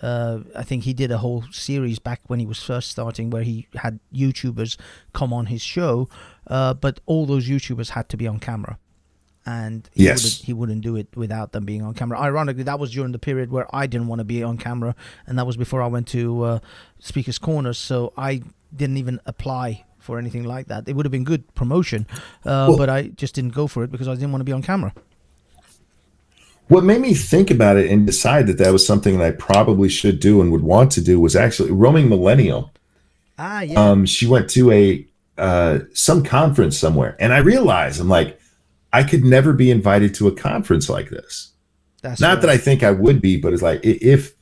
[SPEAKER 1] I think he did a whole series back when he was first starting where he had YouTubers come on his show, but all those YouTubers had to be on camera. And he wouldn't do it without them being on camera. Ironically, that was during the period where I didn't want to be on camera, and that was before I went to Speaker's Corner, so I didn't even apply for anything like that. It would have been good promotion, but I just didn't go for it because I didn't want to be on camera.
[SPEAKER 2] What made me think about it and decide that was something that I probably should do and would want to do was actually Roaming Millennial. She went to some conference somewhere, and I realized, I'm like, I could never be invited to a conference like this. That's not right. That I think I would be, but it's like, if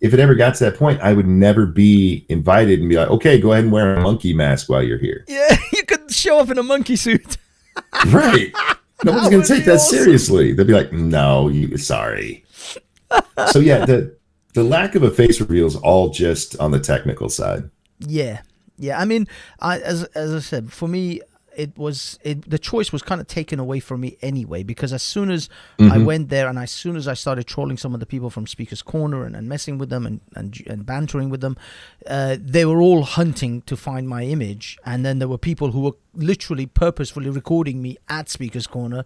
[SPEAKER 2] it ever got to that point, I would never be invited and be like, okay, go ahead and wear a monkey mask while you're here.
[SPEAKER 1] Yeah, you could show up in a monkey suit.
[SPEAKER 2] Right. Nobody's going to take that seriously. They'll be like, no, sorry. So yeah, the lack of a face reveal is all just on the technical side.
[SPEAKER 1] Yeah. I mean, as I said, for me, the choice was kind of taken away from me anyway, because as soon as I went there and as soon as I started trolling some of the people from Speaker's Corner and messing with them and bantering with them, they were all hunting to find my image. And then there were people who were literally purposefully recording me at Speaker's Corner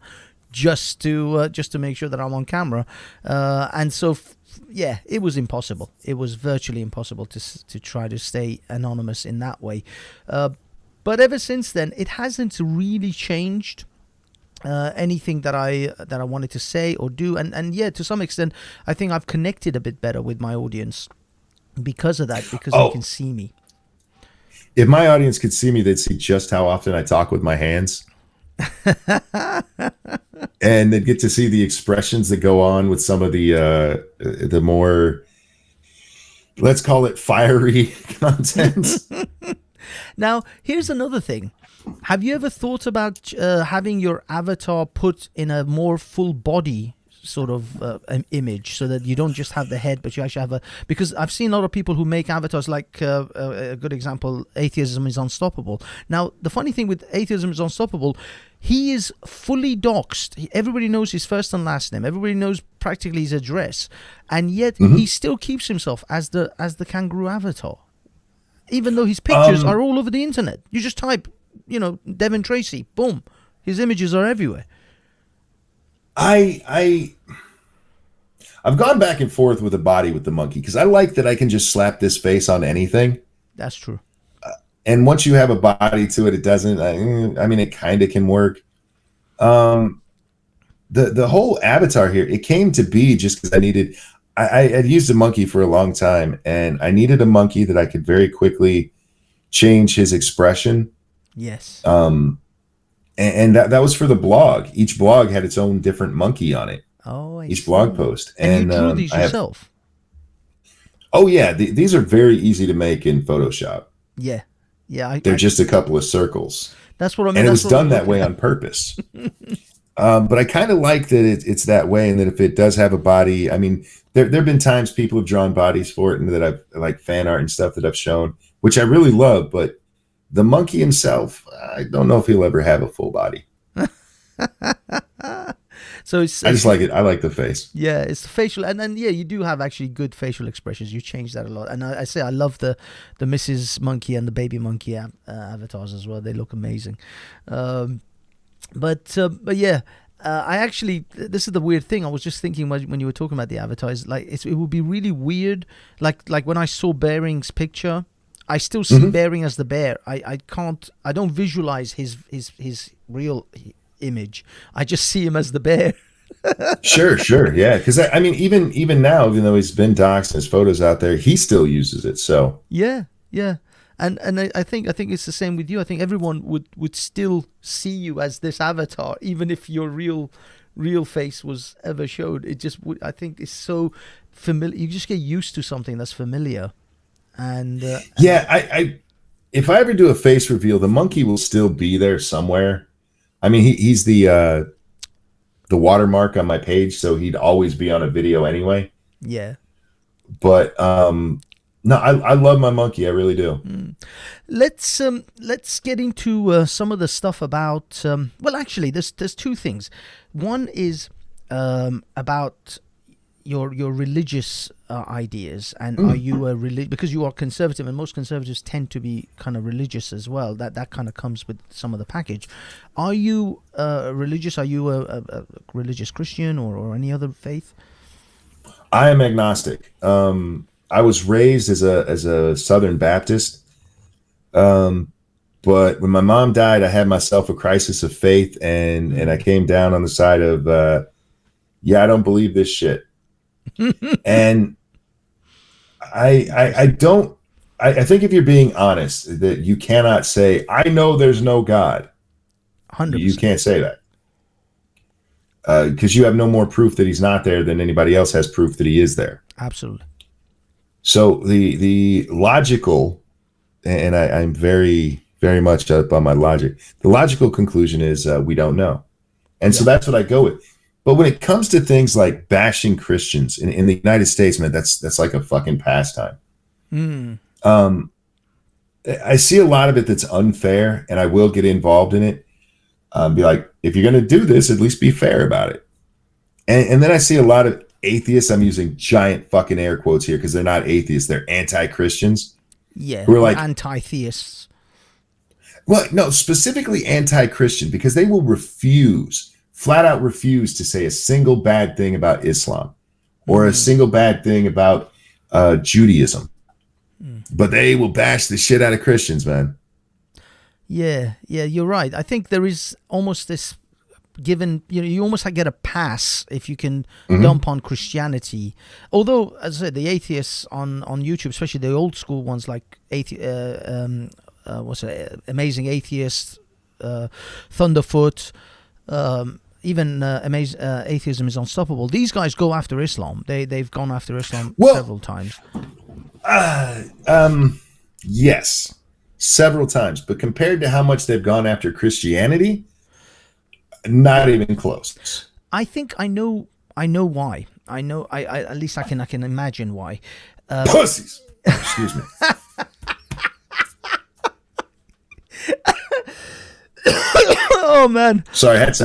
[SPEAKER 1] just to make sure that I'm on camera. And so it was impossible. It was virtually impossible to try to stay anonymous in that way. But ever since then, it hasn't really changed anything that I wanted to say or do. And to some extent, I think I've connected a bit better with my audience because of that, because they can see me.
[SPEAKER 2] If my audience could see me, they'd see just how often I talk with my hands. And they'd get to see the expressions that go on with some of the more, let's call it, fiery content.
[SPEAKER 1] Now, here's another thing. Have you ever thought about having your avatar put in a more full body sort of an image, so that you don't just have the head, but you actually have because I've seen a lot of people who make avatars, like a good example, Atheism is Unstoppable. Now, the funny thing with Atheism is Unstoppable, he is fully doxed. Everybody knows his first and last name. Everybody knows practically his address. And yet he still keeps himself as the kangaroo avatar. Even though his pictures are all over the internet. You just type Devin Tracy. Boom, his images are everywhere.
[SPEAKER 2] I've gone back and forth with the body with the monkey because I like that I can just slap this face on anything.
[SPEAKER 1] That's true.
[SPEAKER 2] And once you have a body to it, it doesn't. I mean, it kind of can work. The whole avatar here, it came to be just because I had used a monkey for a long time, and I needed a monkey that I could very quickly change his expression.
[SPEAKER 1] Yes.
[SPEAKER 2] And that was for the blog. Each blog had its own different monkey on it.
[SPEAKER 1] Oh,
[SPEAKER 2] each blog post.
[SPEAKER 1] And you drew these yourself?
[SPEAKER 2] Oh, yeah. These are very easy to make in Photoshop.
[SPEAKER 1] Yeah. Yeah.
[SPEAKER 2] They're just a couple of circles.
[SPEAKER 1] That's what I mean.
[SPEAKER 2] And it was done that way on purpose. But I kind of like that it's that way, and that if it does have a body, I mean, there have been times people have drawn bodies for it, and that I've like fan art and stuff that I've shown, which I really love. But the monkey himself, I don't know if he'll ever have a full body.
[SPEAKER 1] So
[SPEAKER 2] I just like it. I like the face.
[SPEAKER 1] Yeah, it's the facial, and then you do have actually good facial expressions. You change that a lot, and I say I love the Mrs. Monkey and the Baby Monkey avatars as well. They look amazing. But yeah, I actually, this is the weird thing. I was just thinking when you were talking about the avatars, like it would be really weird. Like when I saw Bering's picture, I still see Bering as the bear. I don't visualize his real image. I just see him as the bear.
[SPEAKER 2] Sure, yeah. Because I mean, even now, even though he's been doxxed and his photos out there, he still uses it. So
[SPEAKER 1] yeah. And I think it's the same with you. I think everyone would still see you as this avatar, even if your real face was ever showed. It just would. I think it's so familiar. You just get used to something that's familiar. And
[SPEAKER 2] yeah, I if I ever do a face reveal, the monkey will still be there somewhere. I mean, he's the watermark on my page, so he'd always be on a video anyway.
[SPEAKER 1] Yeah.
[SPEAKER 2] But no, I love my monkey. I really do.
[SPEAKER 1] Let's get into some of the stuff about. Well, actually, there's two things. One is about your religious ideas, and are you a because you are conservative, and most conservatives tend to be kind of religious as well. That kind of comes with some of the package. Are you religious? Are you a religious Christian or any other faith?
[SPEAKER 2] I am agnostic. I was raised as a Southern Baptist, but when my mom died, I had myself a crisis of faith, and I came down on the side of I don't believe this shit. And I think if you're being honest, that you cannot say, I know there's no God.
[SPEAKER 1] 100%.
[SPEAKER 2] You can't say that. Because you have no more proof that he's not there than anybody else has proof that he is there.
[SPEAKER 1] Absolutely.
[SPEAKER 2] So the logical, and I'm very, very much up on my logic, the logical conclusion is we don't know. And so that's what I go with. But when it comes to things like bashing Christians in the United States, man, that's like a fucking pastime. I see a lot of it that's unfair, and I will get involved in it. Be like, if you're going to do this, at least be fair about it. And then I see a lot of atheists. I'm using giant fucking air quotes here because they're not atheists. They're anti-Christians.
[SPEAKER 1] Yeah,
[SPEAKER 2] who are like
[SPEAKER 1] anti-theists.
[SPEAKER 2] Well, no, specifically anti-Christian, because they will flat out refuse to say a single bad thing about Islam or a single bad thing about Judaism. But they will bash the shit out of Christians, man.
[SPEAKER 1] Yeah, you're right. I think there is almost this given, you almost get a pass if you can dump on Christianity. Although, as I said, the atheists on YouTube, especially the old school ones like Amazing Atheist, Thunderfoot, even Atheism is Unstoppable. These guys go after Islam. They've gone after Islam several times.
[SPEAKER 2] Yes, several times. But compared to how much they've gone after Christianity, not even close.
[SPEAKER 1] I think I know why. I at least I can imagine why.
[SPEAKER 2] Pussies. Excuse me.
[SPEAKER 1] Oh man.
[SPEAKER 2] Sorry, I had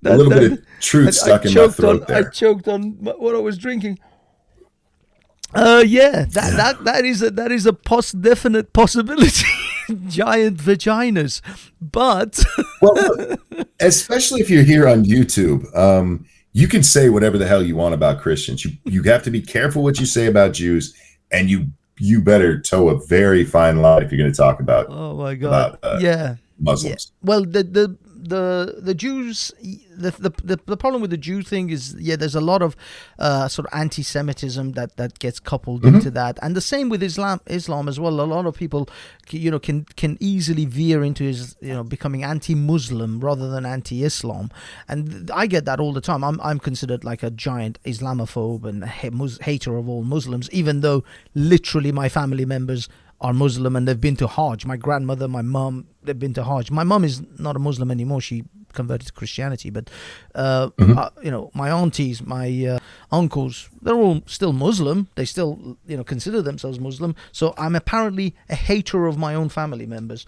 [SPEAKER 2] a little bit of truth stuck in my throat there.
[SPEAKER 1] I choked on what I was drinking. That is a definite possibility. giant vaginas. But
[SPEAKER 2] Well, look, especially if you're here on YouTube, you can say whatever the hell you want about Christians. You have to be careful what you say about Jews, and you better toe a very fine line if you're going to talk about
[SPEAKER 1] oh my God, yeah.
[SPEAKER 2] Muslims.
[SPEAKER 1] Well, the Jews, the problem with the Jew thing is, there's a lot of sort of anti-Semitism that gets coupled into that, and the same with Islam as well. A lot of people, can easily veer into becoming anti-Muslim rather than anti-Islam, and I get that all the time. I'm considered like a giant Islamophobe and hater of all Muslims, even though literally my family members are Muslim and they've been to Hajj. My grandmother, my mum, they've been to Hajj. My mum is not a Muslim anymore. She converted to Christianity. But, my aunties, my uncles, they're all still Muslim. They still, consider themselves Muslim. So I'm apparently a hater of my own family members.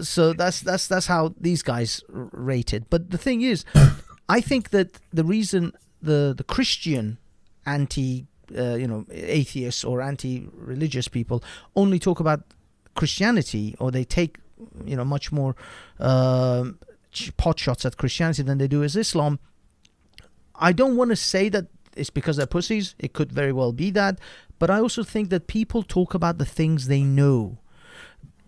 [SPEAKER 1] So that's how these guys rate it. But the thing is, I think that the reason the Christian atheists or anti-religious people only talk about Christianity, or they take much more pot shots at Christianity than they do as Islam. I don't want to say that it's because they're pussies. It could very well be that, but I also think that people talk about the things they know.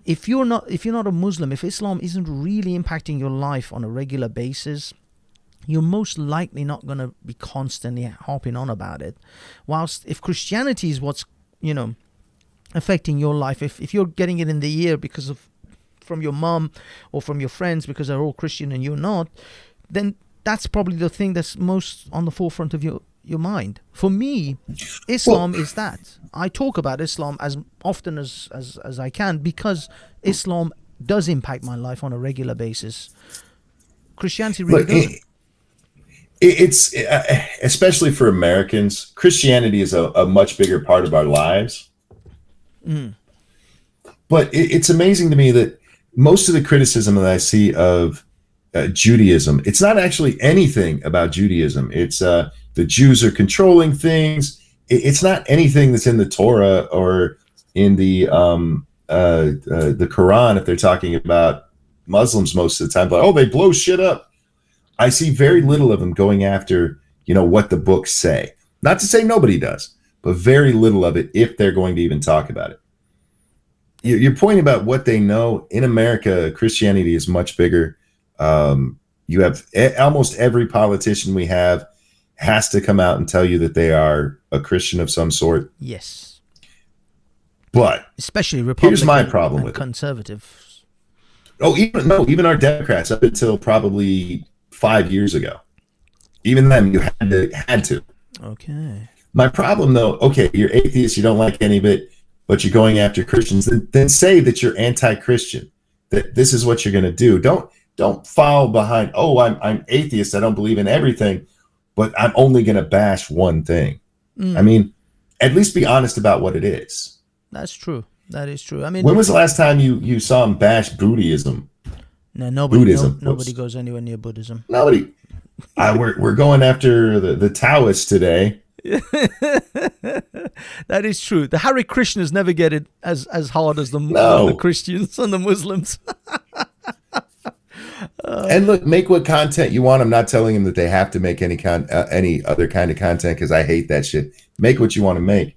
[SPEAKER 1] If you're not a Muslim, if Islam isn't really impacting your life on a regular basis, you're most likely not going to be constantly harping on about it. Whilst if Christianity is what's, affecting your life, if you're getting it in the ear from your mom or from your friends because they're all Christian and you're not, then that's probably the thing that's most on the forefront of your mind. For me, Islam is that. I talk about Islam as often as I can because Islam does impact my life on a regular basis. Christianity really doesn't.
[SPEAKER 2] It's especially for Americans, Christianity is a much bigger part of our lives. But it's amazing to me that most of the criticism that I see of Judaism, it's not actually anything about Judaism. It's the Jews are controlling things. It's not anything that's in the Torah or in the Quran. If they're talking about Muslims most of the time, like, oh, they blow shit up. I see very little of them going after, what the books say. Not to say nobody does, but very little of it if they're going to even talk about it. Your point about what they know, in America, Christianity is much bigger. You have almost every politician we have has to come out and tell you that they are a Christian of some sort.
[SPEAKER 1] Yes.
[SPEAKER 2] But
[SPEAKER 1] especially Republican,
[SPEAKER 2] here's my problem with
[SPEAKER 1] conservatives.
[SPEAKER 2] Even our Democrats up until probably 5 years ago. Even then, you had to.
[SPEAKER 1] Okay.
[SPEAKER 2] My problem, though, okay, you're atheist, you don't like any of it, but you're going after Christians. Then say that you're anti-Christian. That this is what you're going to do. Don't fall behind. Oh, I'm atheist. I don't believe in everything, but I'm only going to bash one thing. I mean, at least be honest about what it is.
[SPEAKER 1] That's true. That is true. I mean,
[SPEAKER 2] when was the last time you saw him bash Buddhism?
[SPEAKER 1] No, nobody goes anywhere near Buddhism.
[SPEAKER 2] Nobody. We're going after the Taoists today.
[SPEAKER 1] That is true. The Hare Krishnas never get it as hard as the Christians and the Muslims.
[SPEAKER 2] And look, make what content you want. I'm not telling them that they have to make any other kind of content because I hate that shit. Make what you want to make,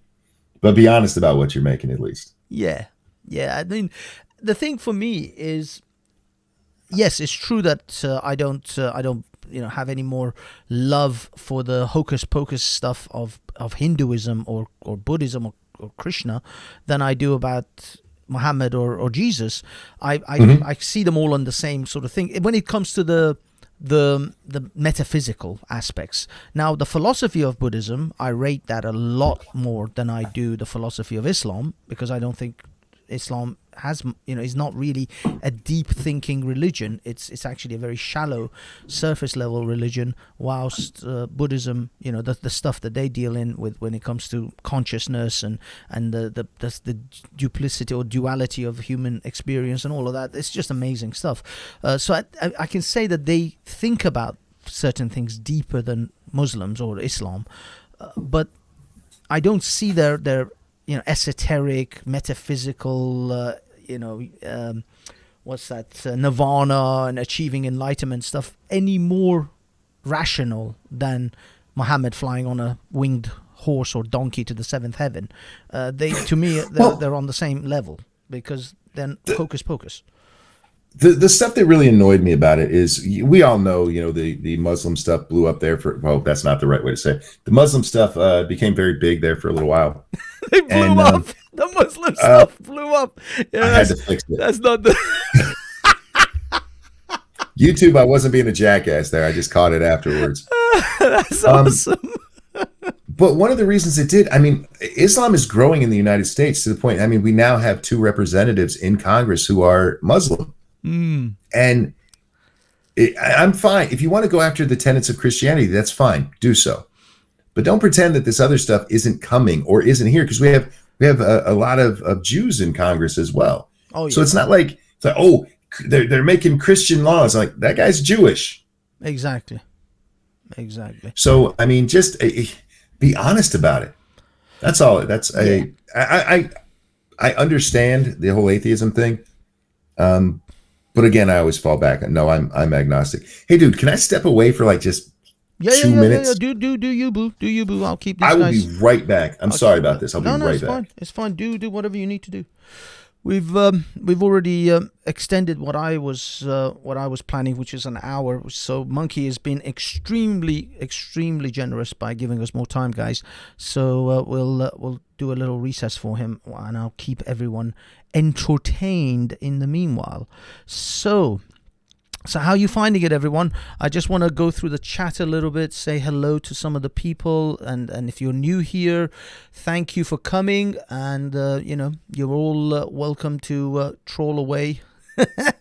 [SPEAKER 2] but be honest about what you're making at least.
[SPEAKER 1] Yeah. I mean, the thing for me is, yes, it's true that I don't have any more love for the hocus pocus stuff of Hinduism or Buddhism or Krishna than I do about Muhammad or Jesus. I see them all on the same sort of thing when it comes to the metaphysical aspects. Now, the philosophy of Buddhism, I rate that a lot more than I do the philosophy of Islam, because I don't think Islam is not really a deep thinking religion. It's actually a very shallow, surface level religion, whilst Buddhism, the stuff that they deal in with when it comes to consciousness and the duplicity or duality of human experience and all of that, it's just amazing stuff. So I can say that they think about certain things deeper than Muslims or Islam, but I don't see their esoteric, metaphysical, what's that, nirvana and achieving enlightenment stuff any more rational than Muhammad flying on a winged horse or donkey to the seventh heaven. To me, they're on the same level, because then hocus pocus.
[SPEAKER 2] The stuff that really annoyed me about it is, we all know, the Muslim stuff blew up there that's not the right way to say it. The Muslim stuff became very big there for a little while.
[SPEAKER 1] They blew up. The Muslim stuff blew up. Yeah,
[SPEAKER 2] I had to fix it.
[SPEAKER 1] That's not the...
[SPEAKER 2] YouTube, I wasn't being a jackass there. I just caught it afterwards.
[SPEAKER 1] That's awesome.
[SPEAKER 2] But one of the reasons it did, Islam is growing in the United States to the point, we now have 2 representatives in Congress who are Muslim. And I'm fine. If you want to go after the tenets of Christianity, that's fine. Do so. But don't pretend that this other stuff isn't coming or isn't here, because we have a lot of Jews in Congress as well. Oh, yeah. So it's not like, they're making Christian laws. Like, that guy's Jewish.
[SPEAKER 1] Exactly.
[SPEAKER 2] So, just be honest about it. That's all. I understand the whole atheism thing. But again, I always fall back. No, I'm agnostic. Hey, dude, can I step away for just 2 minutes?
[SPEAKER 1] Yeah. Do you, boo? Do you, boo? I'll keep these
[SPEAKER 2] I will
[SPEAKER 1] guys.
[SPEAKER 2] be right back. I'm sorry about this. I'll be right back.
[SPEAKER 1] It's fine. It's fine. Do whatever you need to do. We've already extended what I was planning, which is an hour. So Monkey has been extremely generous by giving us more time, guys. So we'll do a little recess for him, and I'll keep everyone entertained in the meanwhile. So how are you finding it, everyone? I just want to go through the chat a little bit, say hello to some of the people, and if you're new here, thank you for coming, and you're all welcome to troll away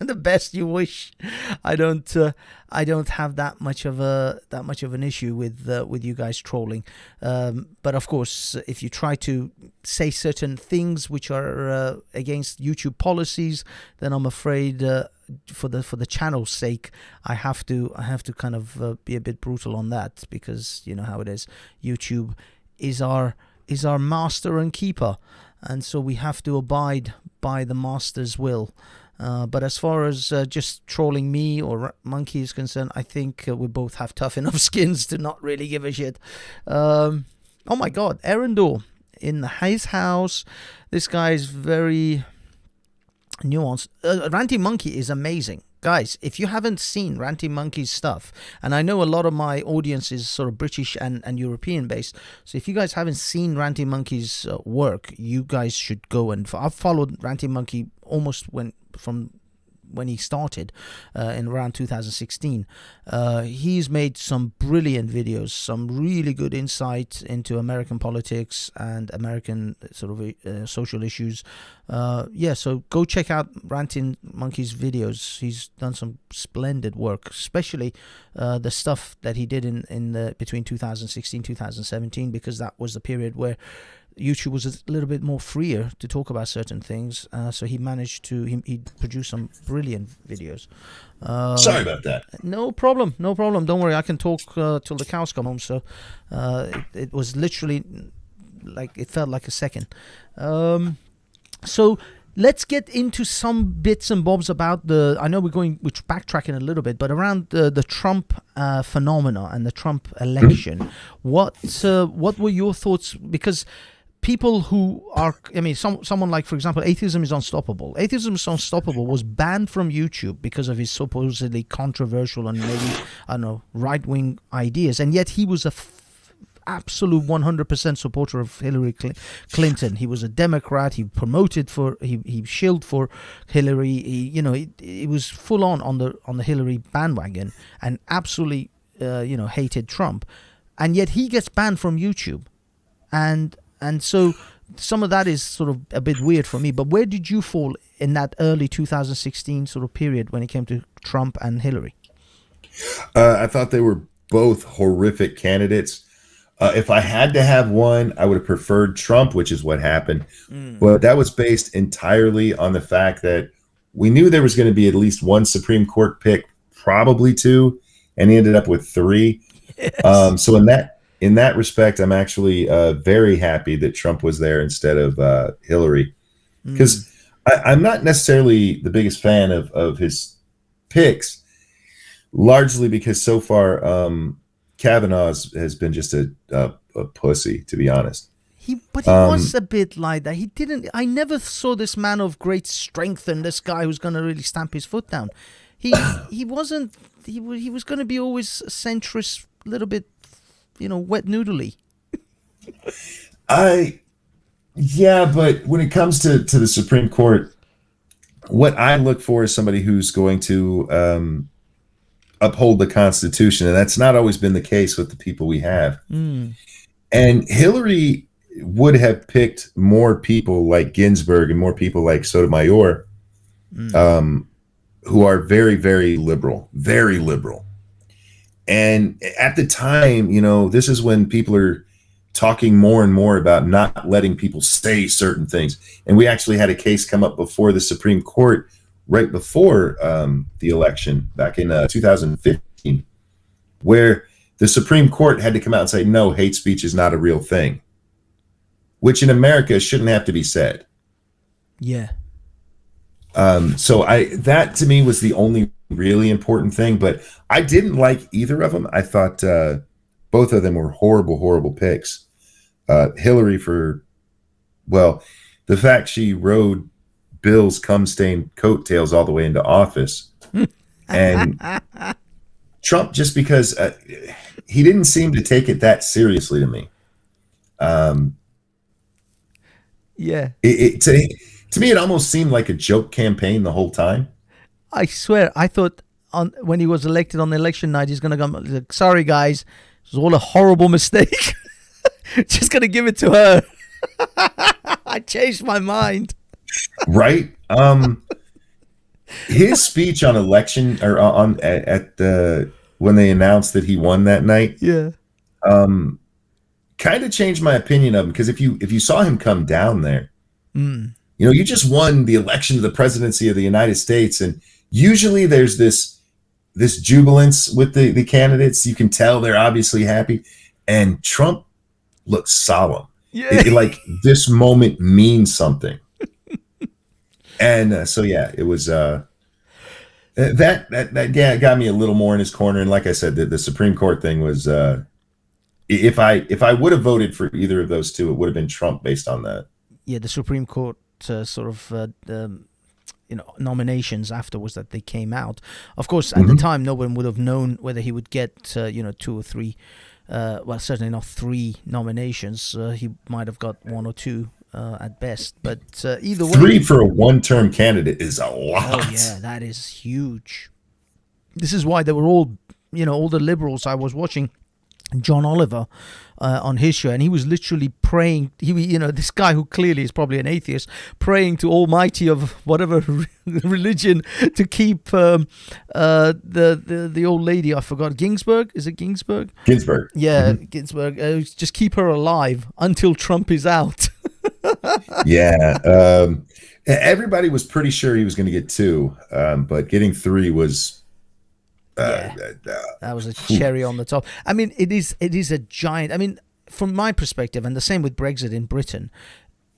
[SPEAKER 1] the best you wish. I don't have that much of an issue with you guys trolling, but of course, if you try to say certain things which are against YouTube policies, then I'm afraid for the channel's sake, I have to kind of be a bit brutal on that, because you know how it is. YouTube is our master and keeper, and so we have to abide by the master's will. But as far as just trolling me or Monkey is concerned, I think we both have tough enough skins to not really give a shit. Oh my God, Erendor in his house. This guy is very nuanced. Ranting Monkey is amazing. Guys, if you haven't seen Ranting Monkey's stuff, and I know a lot of my audience is sort of British and European based, so if you guys haven't seen Ranting Monkey's work, you guys should go and... I've followed Ranting Monkey almost from when he started in around 2016. He's made some brilliant videos, some really good insight into American politics and American sort of social issues. So go check out Ranting Monkey's videos. He's done some splendid work, especially the stuff that he did in between 2016 2017, because that was the period where YouTube was a little bit more freer to talk about certain things, so he managed to he produced some brilliant videos.
[SPEAKER 2] Sorry about that.
[SPEAKER 1] No problem. Don't worry, I can talk till the cows come home. So it was literally it felt like a second. So let's get into some bits and bobs about I know we're backtracking a little bit, but around the Trump phenomena and the Trump election. What were your thoughts? Because people who are, someone like, for example, Atheism is Unstoppable. Atheism is Unstoppable was banned from YouTube because of his supposedly controversial and maybe, right-wing ideas. And yet he was absolute 100% supporter of Hillary Clinton. He was a Democrat. He promoted he shilled for Hillary. He was full on the Hillary bandwagon and absolutely, hated Trump. And yet he gets banned from YouTube. And so some of that is sort of a bit weird for me. But where did you fall in that early 2016 sort of period when it came to Trump and Hillary?
[SPEAKER 2] I thought they were both horrific candidates. If I had to have one, I would have preferred Trump, which is what happened. But that was based entirely on the fact that we knew there was going to be at least one Supreme Court pick, probably 2, and he ended up with 3. Yes. So in that respect, I'm actually very happy that Trump was there instead of Hillary, because I'm not necessarily the biggest fan of his picks, largely because so far Kavanaugh has been just a pussy, to be honest.
[SPEAKER 1] But he was a bit like that. He didn't. I never saw this man of great strength and this guy who's going to really stamp his foot down. He wasn't. He was going to be always a centrist, little bit, wet noodly.
[SPEAKER 2] Yeah, but when it comes to the Supreme Court, what I look for is somebody who's going to uphold the Constitution, and that's not always been the case with the people we have. And Hillary would have picked more people like Ginsburg and more people like Sotomayor, who are very, very liberal, very liberal. And at the time, this is when people are talking more and more about not letting people say certain things. And we actually had a case come up before the Supreme Court right before the election back in 2015, where the Supreme Court had to come out and say, no, hate speech is not a real thing, which in America shouldn't have to be said.
[SPEAKER 1] Yeah.
[SPEAKER 2] So that to me was the only really important thing, but I didn't like either of them. I thought both of them were horrible, horrible picks. Hillary the fact she rode Bill's cum-stained coattails all the way into office, and Trump just because he didn't seem to take it that seriously to me.
[SPEAKER 1] Yeah.
[SPEAKER 2] To me, it almost seemed like a joke campaign the whole time.
[SPEAKER 1] I swear, I thought when he was elected on election night, he's going to go, like, sorry, guys, it was all a horrible mistake. Just going to give it to her. I changed my mind.
[SPEAKER 2] Right? His speech on election or when they announced that he won that night, kind of changed my opinion of him, because if you saw him come down there, you just won the election to the presidency of the United States, and usually there's this jubilance with the candidates. You can tell they're obviously happy, and Trump looks solemn.
[SPEAKER 1] Yeah.
[SPEAKER 2] Like this moment means something. And so yeah, it was that got me a little more in his corner. And like I said, the Supreme Court thing was if I would have voted for either of those two, it would have been Trump based on that.
[SPEAKER 1] Yeah, the Supreme Court nominations afterwards that they came out. Of course, at the time, no one would have known whether he would get 2 or 3. Certainly not 3 nominations. He might have got 1 or 2 at best. But either way,
[SPEAKER 2] 3 for a one-term candidate is a lot.
[SPEAKER 1] Oh yeah, that is huge. This is why they were all the liberals. I was watching John Oliver on his show, and he was literally praying. This guy who clearly is probably an atheist, praying to Almighty of whatever religion to keep the old lady. I forgot, Ginsburg. Is it Ginsburg?
[SPEAKER 2] Ginsburg.
[SPEAKER 1] Yeah, Ginsburg. Just keep her alive until Trump is out.
[SPEAKER 2] Yeah. Everybody was pretty sure he was going to get 2, but getting 3 was.
[SPEAKER 1] That was a cherry on the top. I mean, it is a giant. I mean, from my perspective, and the same with Brexit in Britain,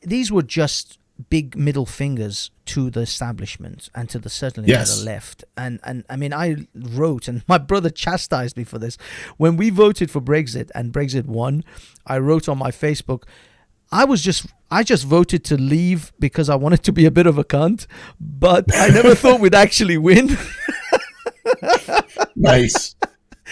[SPEAKER 1] these were just big middle fingers to the establishment and to certainly to the left. And I mean, I wrote, and my brother chastised me for this, when we voted for Brexit and Brexit won. I wrote on my Facebook, I just voted to leave because I wanted to be a bit of a cunt, but I never thought we'd actually win.
[SPEAKER 2] Nice.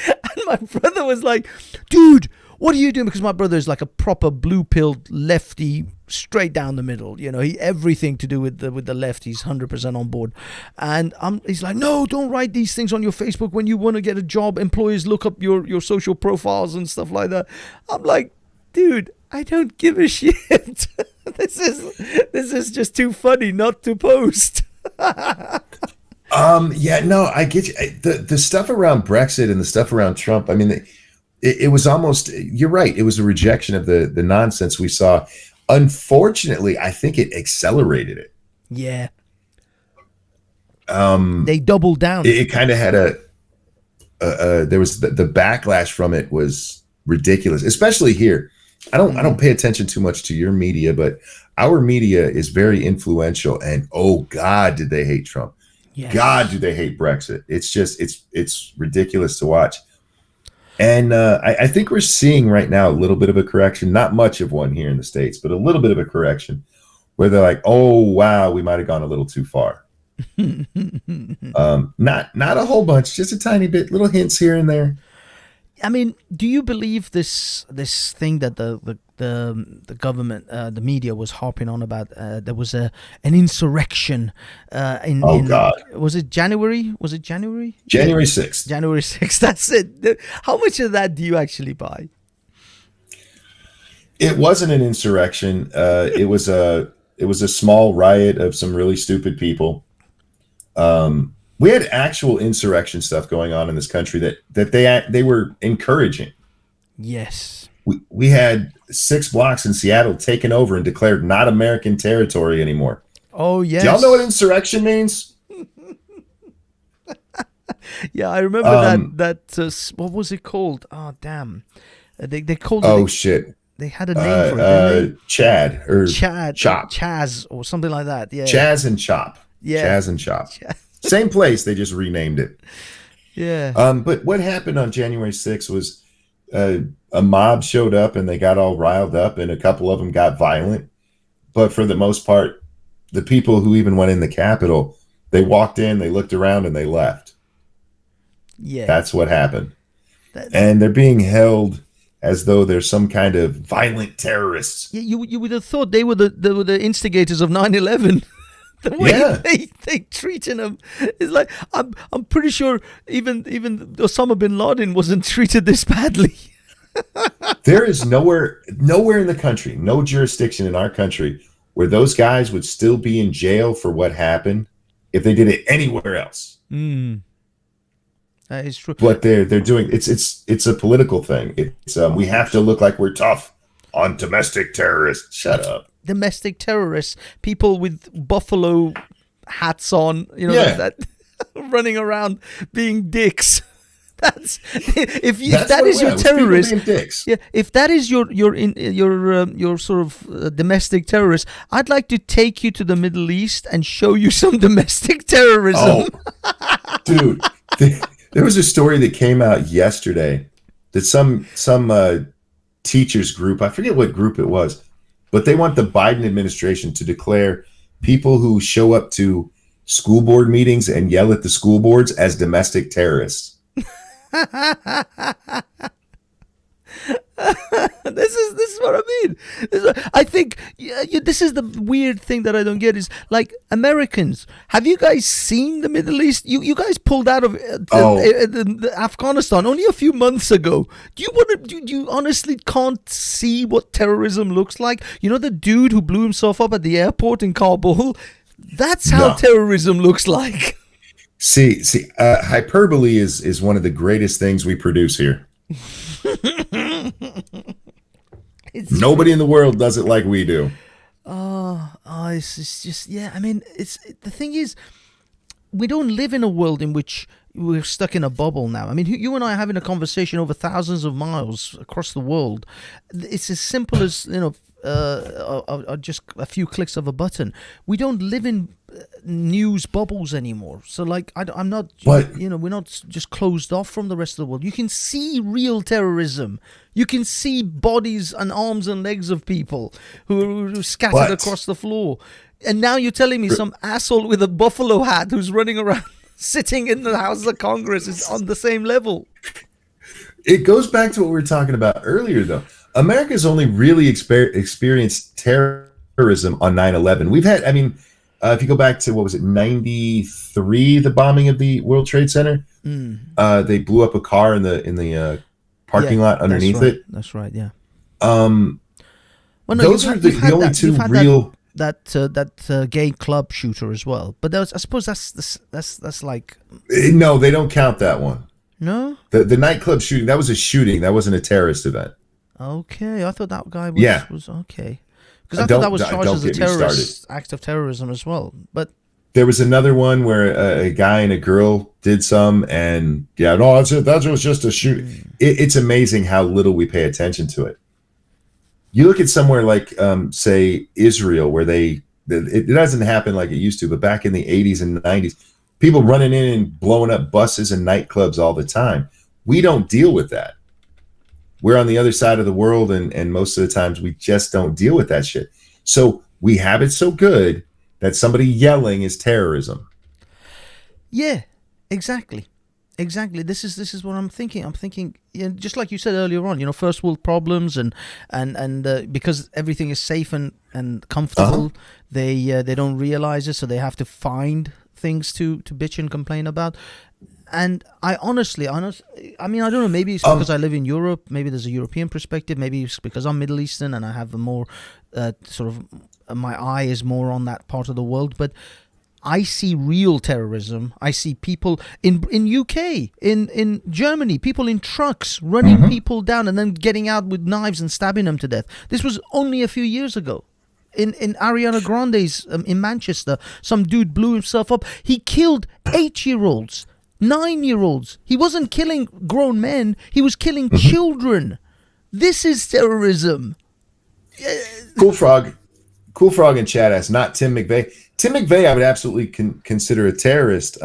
[SPEAKER 1] And my brother was like, dude, what are you doing? Because my brother is like a proper blue-pilled lefty, straight down the middle. Everything to do with the left, he's 100% on board. And he's like, no, don't write these things on your Facebook. When you want to get a job, employers look up your social profiles and stuff like that. I'm like, dude, I don't give a shit. This is just too funny not to post.
[SPEAKER 2] Yeah, no, I get you. The stuff around Brexit and the stuff around Trump, I mean, it was almost, you're right, it was a rejection of the nonsense we saw. Unfortunately, I think it accelerated it.
[SPEAKER 1] Yeah. They doubled down.
[SPEAKER 2] It kind of had there was the backlash from it was ridiculous, especially here. I don't pay attention too much to your media, but our media is very influential. And oh God, did they hate Trump? God,
[SPEAKER 1] Yes.
[SPEAKER 2] do they hate Brexit? It's just it's ridiculous to watch. And I think we're seeing right now a little bit of a correction, not much of one here in the States, but a little bit of a correction where they're like, oh, wow, we might have gone a little too far. Not a whole bunch, just a tiny bit, little hints here and there.
[SPEAKER 1] I mean, do you believe this thing that the government, the media was harping on about? There was an insurrection in
[SPEAKER 2] God,
[SPEAKER 1] was it January? Was it January?
[SPEAKER 2] January 6th.
[SPEAKER 1] January 6th. That's it. How much of that do you actually buy?
[SPEAKER 2] It wasn't an insurrection. It was a small riot of some really stupid people. We had actual insurrection stuff going on in this country that they were encouraging.
[SPEAKER 1] Yes.
[SPEAKER 2] We had 6 blocks in Seattle taken over and declared not American territory anymore.
[SPEAKER 1] Oh yes.
[SPEAKER 2] Do y'all know what insurrection means?
[SPEAKER 1] Yeah, I remember that. What was it called? Oh damn. They called it.
[SPEAKER 2] Oh shit.
[SPEAKER 1] They had a name for it. Didn't they?
[SPEAKER 2] Chad or
[SPEAKER 1] Chad,
[SPEAKER 2] Chop.
[SPEAKER 1] Chaz, or something like that. Yeah.
[SPEAKER 2] Chaz and Chop.
[SPEAKER 1] Yeah.
[SPEAKER 2] Chaz and Chop. Same place. They just renamed it.
[SPEAKER 1] Yeah.
[SPEAKER 2] But what happened on January 6th was a mob showed up and they got all riled up and a couple of them got violent. But for the most part, the people who even went in the Capitol, they walked in, they looked around, and they left.
[SPEAKER 1] Yeah.
[SPEAKER 2] That's what happened. And they're being held as though they're some kind of violent terrorists.
[SPEAKER 1] Yeah, you would have thought they were the instigators of 9/11. The way they treating them is like I'm pretty sure even Osama bin Laden wasn't treated this badly.
[SPEAKER 2] There is nowhere in the country, no jurisdiction in our country where those guys would still be in jail for what happened if they did it anywhere else.
[SPEAKER 1] That is true.
[SPEAKER 2] What they're doing, it's a political thing. It's we have to look like we're tough on domestic terrorists. Shut up.
[SPEAKER 1] Domestic terrorists, people with buffalo hats on, that running around being dicks. That's if that is your terrorist. Yeah, if that is your sort of domestic terrorist, I'd like to take you to the Middle East and show you some domestic terrorism.
[SPEAKER 2] Oh, dude, there was a story that came out yesterday that some teachers group, I forget what group it was, but they want the Biden administration to declare people who show up to school board meetings and yell at the school boards as domestic terrorists.
[SPEAKER 1] This is what I mean. I think this is the weird thing that I don't get is like Americans. Have you guys seen the Middle East? You guys pulled out of Afghanistan only a few months ago. Do you honestly can't see what terrorism looks like? You know the dude who blew himself up at the airport in Kabul? That's how terrorism looks like.
[SPEAKER 2] See, hyperbole is one of the greatest things we produce here. Nobody in the world does it like we do.
[SPEAKER 1] It's just I mean, the thing is, we don't live in a world in which we're stuck in a bubble now. I mean, you and I are having a conversation over thousands of miles across the world. It's as simple as just a few clicks of a button. We don't live in news bubbles anymore. So like I'm not, we're not just closed off from the rest of the world. You can see real terrorism. You can see bodies and arms and legs of people who are scattered across the floor. And now you're telling me some asshole with a buffalo hat who's running around sitting in the House of Congress is on the same level.
[SPEAKER 2] It goes back to what we were talking about earlier, though. America's only really experienced terrorism on 9/11. We've had, if you go back to, what was it, 93, the bombing of the World Trade Center, they blew up a car in the parking lot underneath it.
[SPEAKER 1] That's right, yeah.
[SPEAKER 2] Those are the only two real...
[SPEAKER 1] That gay club shooter as well. But I suppose that's like...
[SPEAKER 2] No, they don't count that one.
[SPEAKER 1] No?
[SPEAKER 2] The nightclub shooting, that was a shooting. That wasn't a terrorist event.
[SPEAKER 1] Okay, I thought that guy was okay. Because I thought that was charged as a terrorist act of terrorism as well. But
[SPEAKER 2] there was another one where a guy and a girl did some, and that was just a shoot. It's amazing how little we pay attention to it. You look at somewhere like, say, Israel, where it doesn't happen like it used to, but back in the 80s and 90s, people running in and blowing up buses and nightclubs all the time. We don't deal with that. We're on the other side of the world, and most of the times we just don't deal with that shit. So we have it so good that somebody yelling is terrorism.
[SPEAKER 1] Yeah, exactly. This is what I'm thinking. I'm thinking, just like you said earlier on, first world problems, and because everything is safe and comfortable, they don't realize it, so they have to find things to bitch and complain about. And I honestly, I mean, I don't know, maybe it's because I live in Europe, maybe there's a European perspective, maybe it's because I'm Middle Eastern and I have a more sort of, my eye is more on that part of the world, but I see real terrorism. I see people in UK, in Germany, people in trucks running people down and then getting out with knives and stabbing them to death. This was only a few years ago. In Ariana Grande's in Manchester, some dude blew himself up. He killed 8-year-olds, 9-year-olds. He wasn't killing grown men. He was killing children. This is terrorism.
[SPEAKER 2] Cool Frog in chat asks, not Tim McVeigh. Tim McVeigh, I would absolutely consider a terrorist.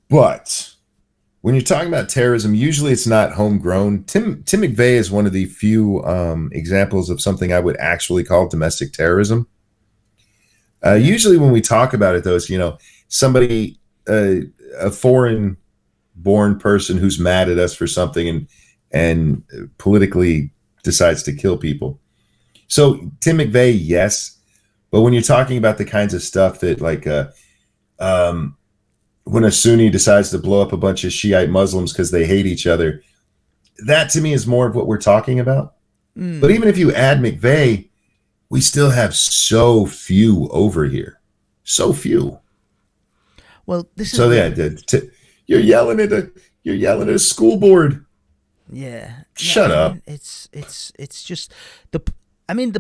[SPEAKER 2] But when you're talking about terrorism, usually it's not homegrown. Tim McVeigh is one of the few examples of something I would actually call domestic terrorism. Usually when we talk about it, though, it's, somebody, a foreign-born person who's mad at us for something and politically decides to kill people. So Tim McVeigh, yes. But when you're talking about the kinds of stuff that, like, when a Sunni decides to blow up a bunch of Shiite Muslims because they hate each other, that to me is more of what we're talking about. But even if you add McVeigh, we still have so few over here. So few.
[SPEAKER 1] Well, this is
[SPEAKER 2] so yeah. You're yelling at a school board.
[SPEAKER 1] Yeah.
[SPEAKER 2] Shut up.
[SPEAKER 1] It's just the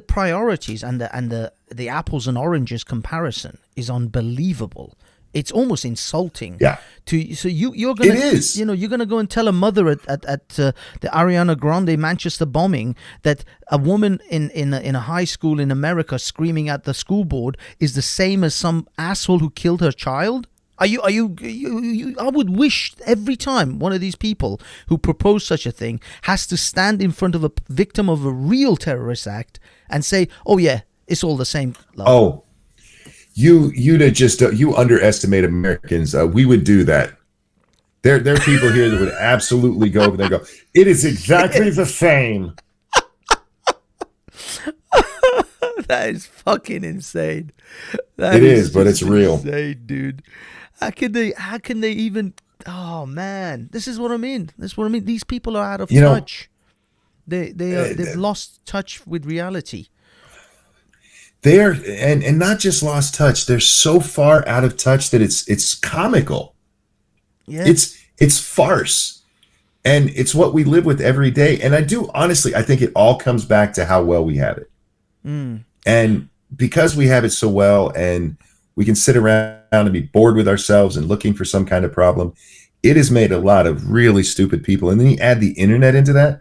[SPEAKER 1] priorities and the apples and oranges comparison is unbelievable. It's almost insulting.
[SPEAKER 2] Yeah.
[SPEAKER 1] You're gonna,
[SPEAKER 2] it is.
[SPEAKER 1] You're gonna go and tell a mother at the Ariana Grande Manchester bombing that a woman in a high school in America screaming at the school board is the same as some asshole who killed her child. I would wish every time one of these people who propose such a thing has to stand in front of a victim of a real terrorist act and say, "Oh yeah, it's all the same." Love.
[SPEAKER 2] Oh, you underestimate Americans. We would do that. There are people here that would absolutely go over there and go, "It is exactly the same."
[SPEAKER 1] That is fucking insane.
[SPEAKER 2] It is, but it's real,
[SPEAKER 1] insane, dude. How can they even? Oh man, this is what I mean. These people are out of touch. They've lost touch with reality.
[SPEAKER 2] They're and not just lost touch. They're so far out of touch that it's comical.
[SPEAKER 1] Yeah,
[SPEAKER 2] it's farce, and it's what we live with every day. And I think it all comes back to how well we have it. And because we have it so well, and we can sit around and be bored with ourselves and looking for some kind of problem, it has made a lot of really stupid people. And then you add the internet into that,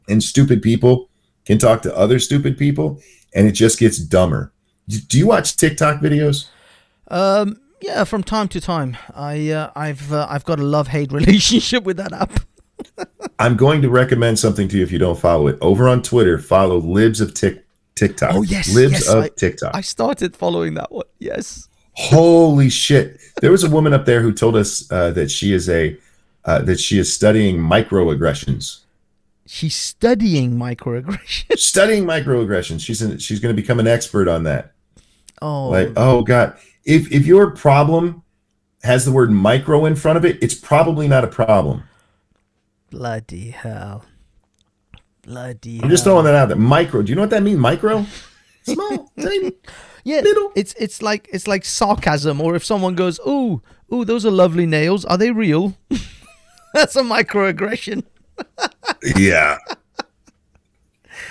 [SPEAKER 2] and stupid people can talk to other stupid people, and it just gets dumber. Do you watch TikTok videos?
[SPEAKER 1] Yeah, from time to time. I've got a love-hate relationship with that app.
[SPEAKER 2] I'm going to recommend something to you if you don't follow it. Over on Twitter, follow Libs of TikTok.
[SPEAKER 1] Oh, yes.
[SPEAKER 2] Libs of TikTok.
[SPEAKER 1] I started following that one. Yes.
[SPEAKER 2] Holy shit. There was a woman up there who told us that she is studying microaggressions.
[SPEAKER 1] She's studying microaggressions.
[SPEAKER 2] Studying microaggressions. She's going to become an expert on that.
[SPEAKER 1] Oh.
[SPEAKER 2] Like, oh God. If your problem has the word micro in front of it, it's probably not a problem.
[SPEAKER 1] Bloody hell.
[SPEAKER 2] I'm just throwing that out there. Micro. Do you know what that means? Micro? Small, tiny,
[SPEAKER 1] yeah,
[SPEAKER 2] little.
[SPEAKER 1] It's like sarcasm, or if someone goes, "Ooh, those are lovely nails. Are they real?" That's a microaggression.
[SPEAKER 2] Yeah.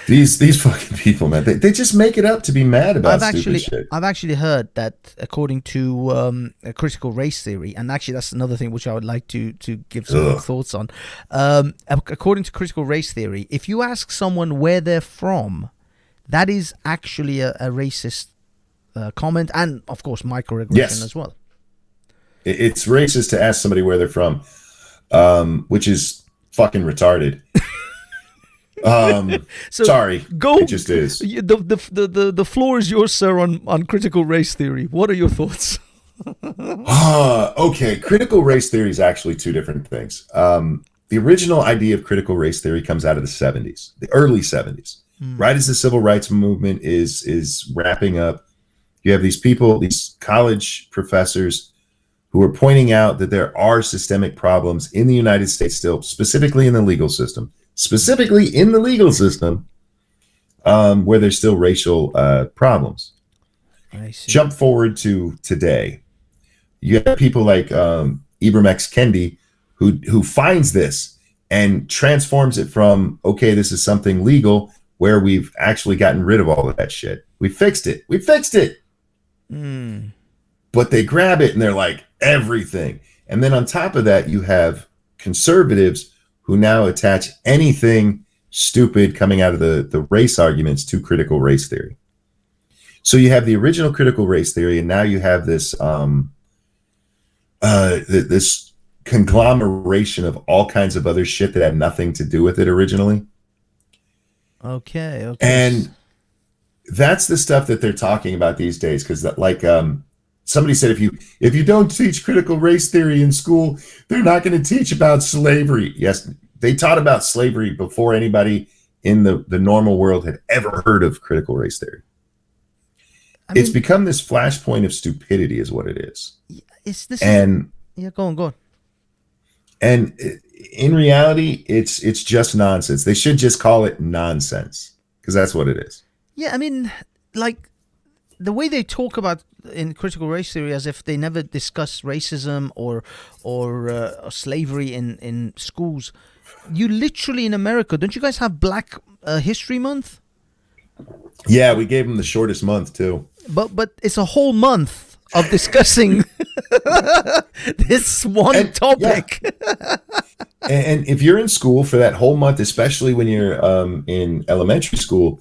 [SPEAKER 2] These fucking people, man, they just make it up to be mad about stupid shit.
[SPEAKER 1] I've actually heard that according to a critical race theory, and actually that's another thing which I would like to give some thoughts on. According to critical race theory, if you ask someone where they're from, that is actually a racist comment, and of course microaggression as well.
[SPEAKER 2] It's racist to ask somebody where they're from, which is fucking retarded. So sorry, it just is.
[SPEAKER 1] The floor is yours, sir, on critical race theory. What are your thoughts?
[SPEAKER 2] Okay, critical race theory is actually two different things. The original idea of critical race theory comes out of the 70s, the early 70s. Right as the civil rights movement is wrapping up, you have these people, these college professors, who are pointing out that there are systemic problems in the United States still, specifically in the legal system, where there's still racial problems. Jump forward to today. You have people like Ibram X. Kendi, who finds this and transforms it from, okay, this is something legal, where we've actually gotten rid of all of that shit. We fixed it. But they grab it and they're like, everything. And then on top of that, you have conservatives who now attach anything stupid coming out of the race arguments to critical race theory. So you have the original critical race theory, and now you have this this conglomeration of all kinds of other shit that had nothing to do with it originally.
[SPEAKER 1] Okay.
[SPEAKER 2] And that's the stuff that they're talking about these days, because somebody said, if you don't teach critical race theory in school, they're not going to teach about slavery. Yes, they taught about slavery before anybody in the normal world had ever heard of critical race theory. It's become this flashpoint of stupidity is what it is.
[SPEAKER 1] Go on.
[SPEAKER 2] And in reality, it's just nonsense. They should just call it nonsense, because that's what it is.
[SPEAKER 1] Yeah, I mean, like, the way they talk about in critical race theory as if they never discuss racism or slavery in schools. You literally, in America, don't you guys have Black History Month?
[SPEAKER 2] Yeah, we gave them the shortest month too.
[SPEAKER 1] But it's a whole month of discussing this one topic.
[SPEAKER 2] Yeah. And if you're in school for that whole month, especially when you're in elementary school,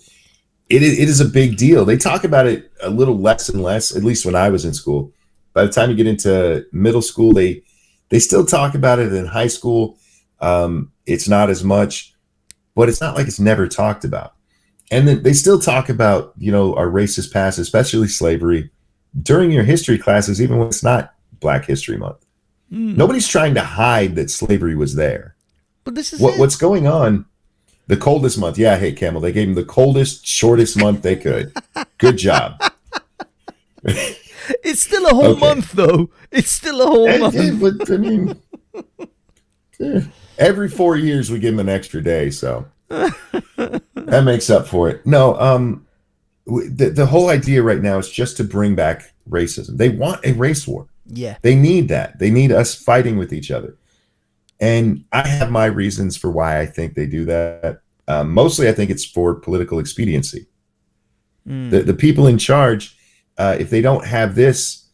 [SPEAKER 2] it is a big deal. They talk about it a little less and less, at least when I was in school. By the time you get into middle school, they still talk about it. In high school, it's not as much, but it's not like it's never talked about. And then they still talk about, our racist past, especially slavery, during your history classes, even when it's not Black History Month. Nobody's trying to hide that slavery was there.
[SPEAKER 1] But this is
[SPEAKER 2] what's going on. The coldest month. Yeah, hey, Camel, they gave him the coldest, shortest month they could. Good job.
[SPEAKER 1] It's still a whole month, though. It's still a whole month.
[SPEAKER 2] Yeah, but I mean, every 4 years we give him an extra day, so that makes up for it. No, the whole idea right now is just to bring back racism. They want a race war.
[SPEAKER 1] Yeah.
[SPEAKER 2] They need that. They need us fighting with each other. And I have my reasons for why I think they do that. Mostly, I think it's for political expediency. The people in charge, if they don't have this,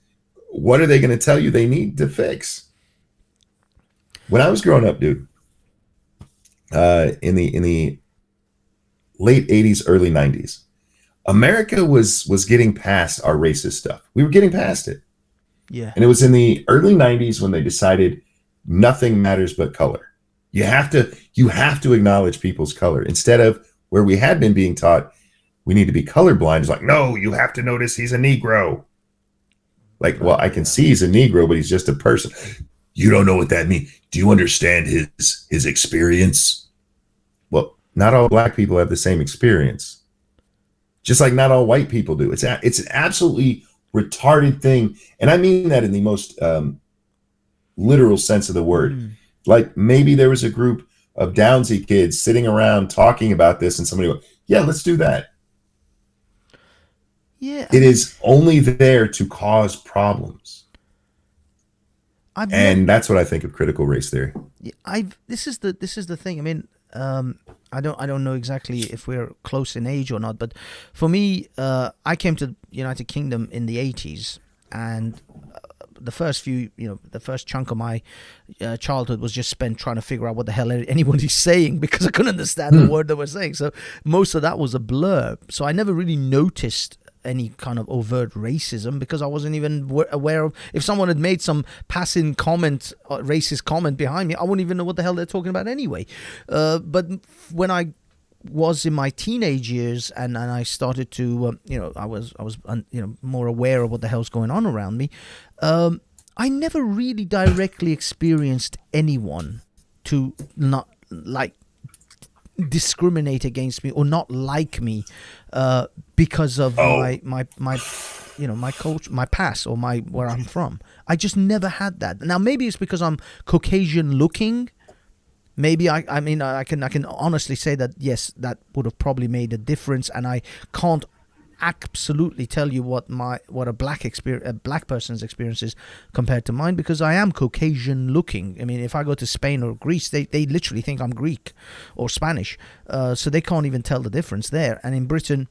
[SPEAKER 2] what are they going to tell you they need to fix? When I was growing up, dude, in the late 80s, early 90s, America was getting past our racist stuff. We were getting past it.
[SPEAKER 1] Yeah.
[SPEAKER 2] And it was in the early 90s when they decided nothing matters but color. You have to acknowledge people's color, instead of where we had been being taught we need to be colorblind. It's like, no, you have to notice he's a Negro. Like, well, I can see he's a Negro, but he's just a person. You don't know what that means. Do you understand his experience? Well, not all Black people have the same experience. Just like not all white people do. It's an absolutely retarded thing. And I mean that in the most literal sense of the word. Like, maybe there was a group of Downsy kids sitting around talking about this, and somebody went, yeah, let's do that.
[SPEAKER 1] Yeah.
[SPEAKER 2] It is only there to cause problems. And that's what I think of critical race theory.
[SPEAKER 1] This is the thing. I mean, I don't know exactly if we're close in age or not, but for me, I came to the United Kingdom in the 80s, and the first chunk of my childhood was just spent trying to figure out what the hell anybody's saying, because I couldn't understand the word they were saying. So most of that was a blur. So I never really noticed any kind of overt racism, because I wasn't even aware of, if someone had made some passing comment, racist comment behind me, I wouldn't even know what the hell they're talking about anyway. But when I was in my teenage years, and I started to I was more aware of what the hell's going on around me, I never really directly experienced anyone to not like discriminate against me or not like me because of my culture, my past, or where I'm from. I just never had that. Now maybe it's because I'm Caucasian looking. Maybe I can honestly say that yes, that would have probably made a difference, and I can't absolutely tell you what a black person's experience is compared to mine, because I am Caucasian looking. I mean, if I go to Spain or Greece, they literally think I'm Greek or Spanish, so they can't even tell the difference there. And in Britain,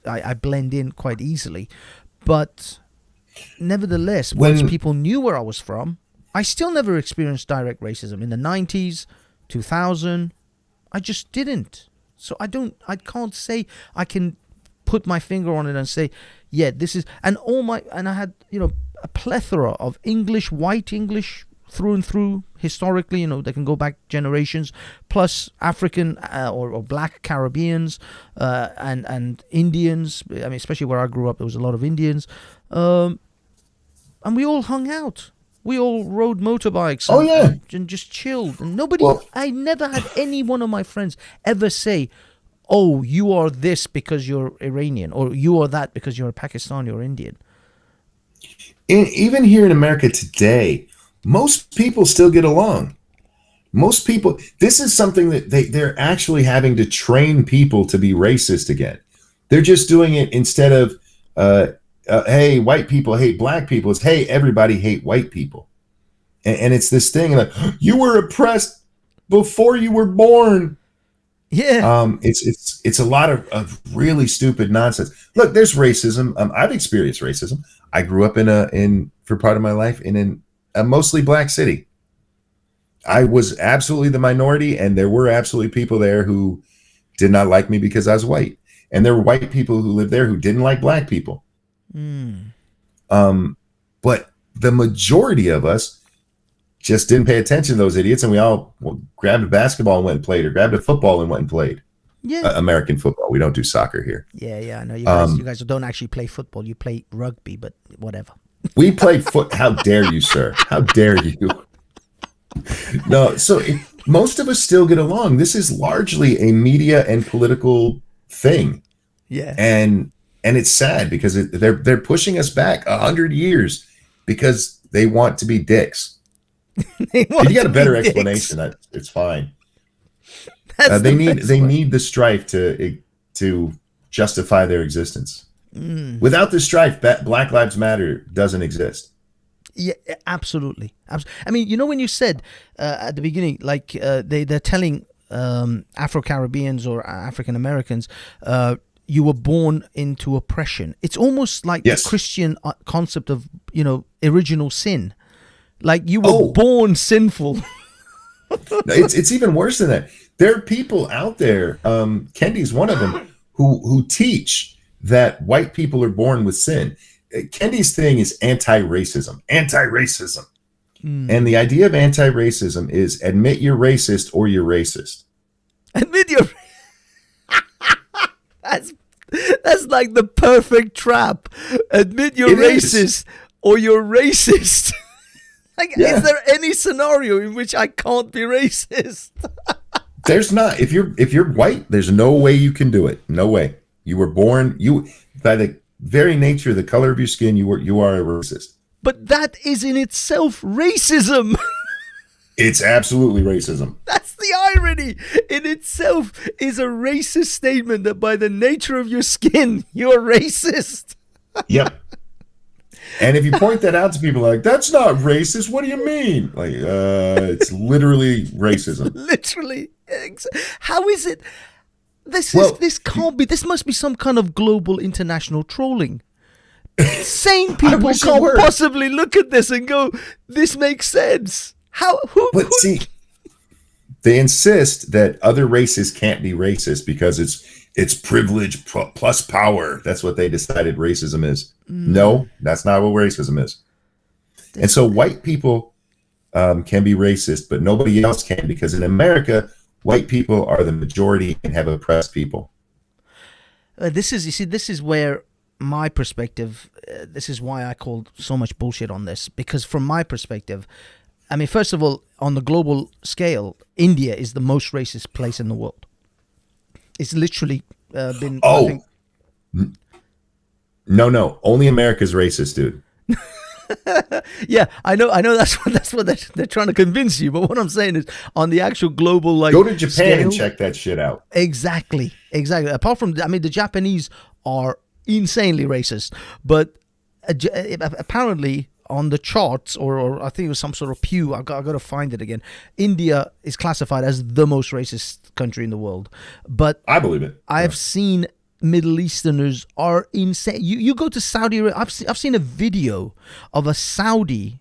[SPEAKER 1] I blend in quite easily, but nevertheless, once people knew where I was from, I still never experienced direct racism. In the 90s, 2000, I just didn't. So I can't say I can put my finger on it and say, yeah, this is, and I had, a plethora of white English through and through, historically, they can go back generations, plus African or black Caribbeans and Indians. I mean, especially where I grew up, there was a lot of Indians. And we all hung out. We all rode motorbikes and just chilled. And I never had any one of my friends ever say, oh, you are this because you're Iranian, or you are that because you're Pakistani or Indian.
[SPEAKER 2] Even here in America today, most people still get along. Most people, this is something that they're actually having to train people to be racist again. They're just doing it instead of, hey, white people hate black people. It's, hey, everybody hate white people. And it's this thing like, you were oppressed before you were born.
[SPEAKER 1] Yeah.
[SPEAKER 2] It's a lot of really stupid nonsense. Look, there's racism. I've experienced racism. I grew up for part of my life in a mostly black city. I was absolutely the minority, and there were absolutely people there who did not like me because I was white. And there were white people who lived there who didn't like black people. But the majority of us just didn't pay attention to those idiots, and we all grabbed a basketball and went and played, or grabbed a football and went and played.
[SPEAKER 1] Yeah.
[SPEAKER 2] American football. We don't do soccer here.
[SPEAKER 1] Yeah, I know. You guys don't actually play football. You play rugby, but whatever.
[SPEAKER 2] We play foot. How dare you, sir? How dare you? No, so most of us still get along. This is largely a media and political thing.
[SPEAKER 1] Yeah.
[SPEAKER 2] And it's sad because they're pushing us back 100 years because they want to be dicks. If you got a better explanation, it's fine. They need the strife to justify their existence. Without the strife, Black Lives Matter doesn't exist.
[SPEAKER 1] Yeah, absolutely. I mean, when you said at the beginning, like they're telling Afro-Caribbeans or African Americans, you were born into oppression. It's almost like the Christian concept of original sin. Like you were born sinful.
[SPEAKER 2] It's even worse than that. There are people out there, Kendi's one of them, who teach that white people are born with sin. Kendi's thing is anti-racism. And the idea of anti-racism is admit you're racist or you're racist.
[SPEAKER 1] Admit you're... That's like the perfect trap. Admit you're racist or you're racist. Is there any scenario in which I can't be racist?
[SPEAKER 2] There's not. If you're white, there's no way you can do it. No way. You were born, by the very nature of the color of your skin, you are a racist.
[SPEAKER 1] But that is in itself racism.
[SPEAKER 2] It's absolutely racism.
[SPEAKER 1] That's the irony. In itself is a racist statement that by the nature of your skin, you're racist.
[SPEAKER 2] Yep. And if you point that out to people, like, that's not racist. What do you mean? Like, it's literally racism.
[SPEAKER 1] Literally. How is it?
[SPEAKER 2] Well,
[SPEAKER 1] This can't be. This must be some kind of global international trolling. Sane
[SPEAKER 2] I
[SPEAKER 1] people
[SPEAKER 2] wish it
[SPEAKER 1] can't
[SPEAKER 2] were.
[SPEAKER 1] possibly look at this and go, "This makes sense." How?
[SPEAKER 2] But see, they insist that other races can't be racist because it's privilege plus power. That's what they decided racism is. No, that's not what racism is. And so white people can be racist, but nobody else can, because in America, white people are the majority and have oppressed people.
[SPEAKER 1] This is where my perspective. This is why I called so much bullshit on this, because from my perspective, I mean, first of all, on the global scale, India is the most racist place in the world. It's literally been. I
[SPEAKER 2] Oh,
[SPEAKER 1] think,
[SPEAKER 2] no, only America's racist, dude.
[SPEAKER 1] yeah, I know. That's what they're trying to convince you. But what I'm saying is, on the actual global, like,
[SPEAKER 2] Go to Japan
[SPEAKER 1] scale,
[SPEAKER 2] and check that shit out.
[SPEAKER 1] Exactly. Apart from, I mean, the Japanese are insanely racist, but apparently on the charts, or I think it was some sort of Pew, I got to find it again, India is classified as the most racist country in the world. But
[SPEAKER 2] I believe it.
[SPEAKER 1] I've seen Middle Easterners are insane. You go to Saudi Arabia. I've seen a video of a Saudi,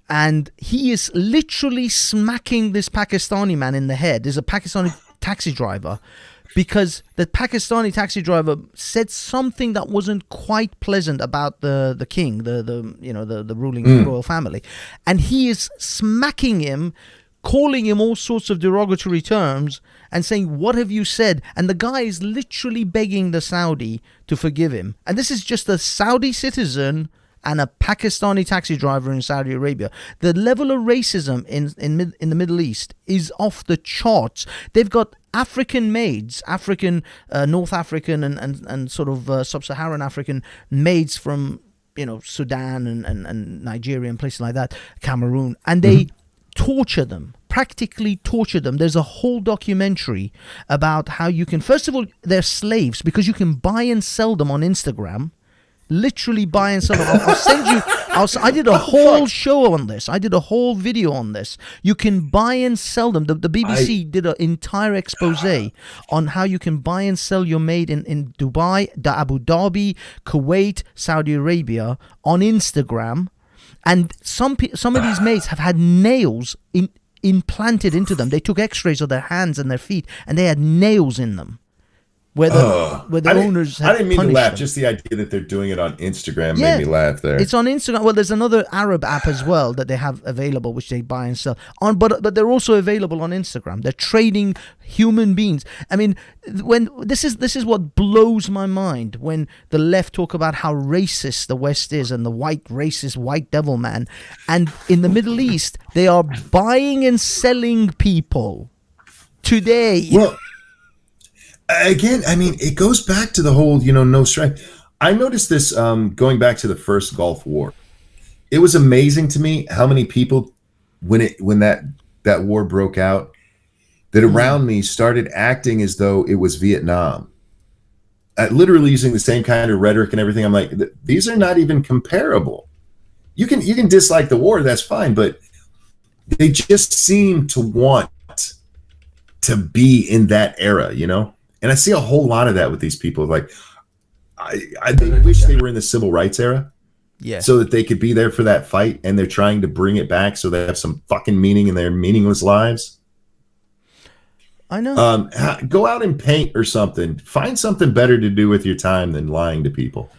[SPEAKER 1] and he is literally smacking this Pakistani man in the head. There's a Pakistani taxi driver, because the Pakistani taxi driver said something that wasn't quite pleasant about the king, the ruling royal family, and he is smacking him, calling him all sorts of derogatory terms and saying, "What have you said?" And the guy is literally begging the Saudi to forgive him. And this is just a Saudi citizen and a Pakistani taxi driver in Saudi Arabia. The level of racism in the Middle East is off the charts. They've got African maids, North African and sort of sub-Saharan African maids from, Sudan and Nigeria and places like that, Cameroon, and they torture them, practically torture them. There's a whole documentary about how you can, first of all, they're slaves because you can buy and sell them on Instagram. Literally buy and sell them. I'll send you. I did a whole show on this. I did a whole video on this. You can buy and sell them. The BBC did an entire expose on how you can buy and sell your maid in Dubai, Abu Dhabi, Kuwait, Saudi Arabia on Instagram. And some of these maids have had nails implanted into them. They took X-rays of their hands and their feet, and they had nails in them. Where the owners
[SPEAKER 2] I didn't mean to laugh.
[SPEAKER 1] them.
[SPEAKER 2] Just the idea that they're doing it on Instagram made me laugh there.
[SPEAKER 1] It's on Instagram. Well, there's another Arab app as well that they have available, which they buy and sell on. But they're also available on Instagram. They're trading human beings. I mean, when this is what blows my mind when the left talk about how racist the West is and the racist white devil man, and in the Middle East they are buying and selling people today.
[SPEAKER 2] Well, again, I mean, it goes back to the whole, no strike. I noticed this going back to the first Gulf War. It was amazing to me how many people, when that war broke out, that around me started acting as though it was Vietnam. Literally using the same kind of rhetoric and everything. I'm like, these are not even comparable. You can dislike the war, that's fine, but they just seem to want to be in that era, And I see a whole lot of that with these people. Like, I wish they were in the civil rights era, so that they could be there for that fight, and they're trying to bring it back so they have some fucking meaning in their meaningless lives.
[SPEAKER 1] I know.
[SPEAKER 2] Go out and paint or something. Find something better to do with your time than lying to people.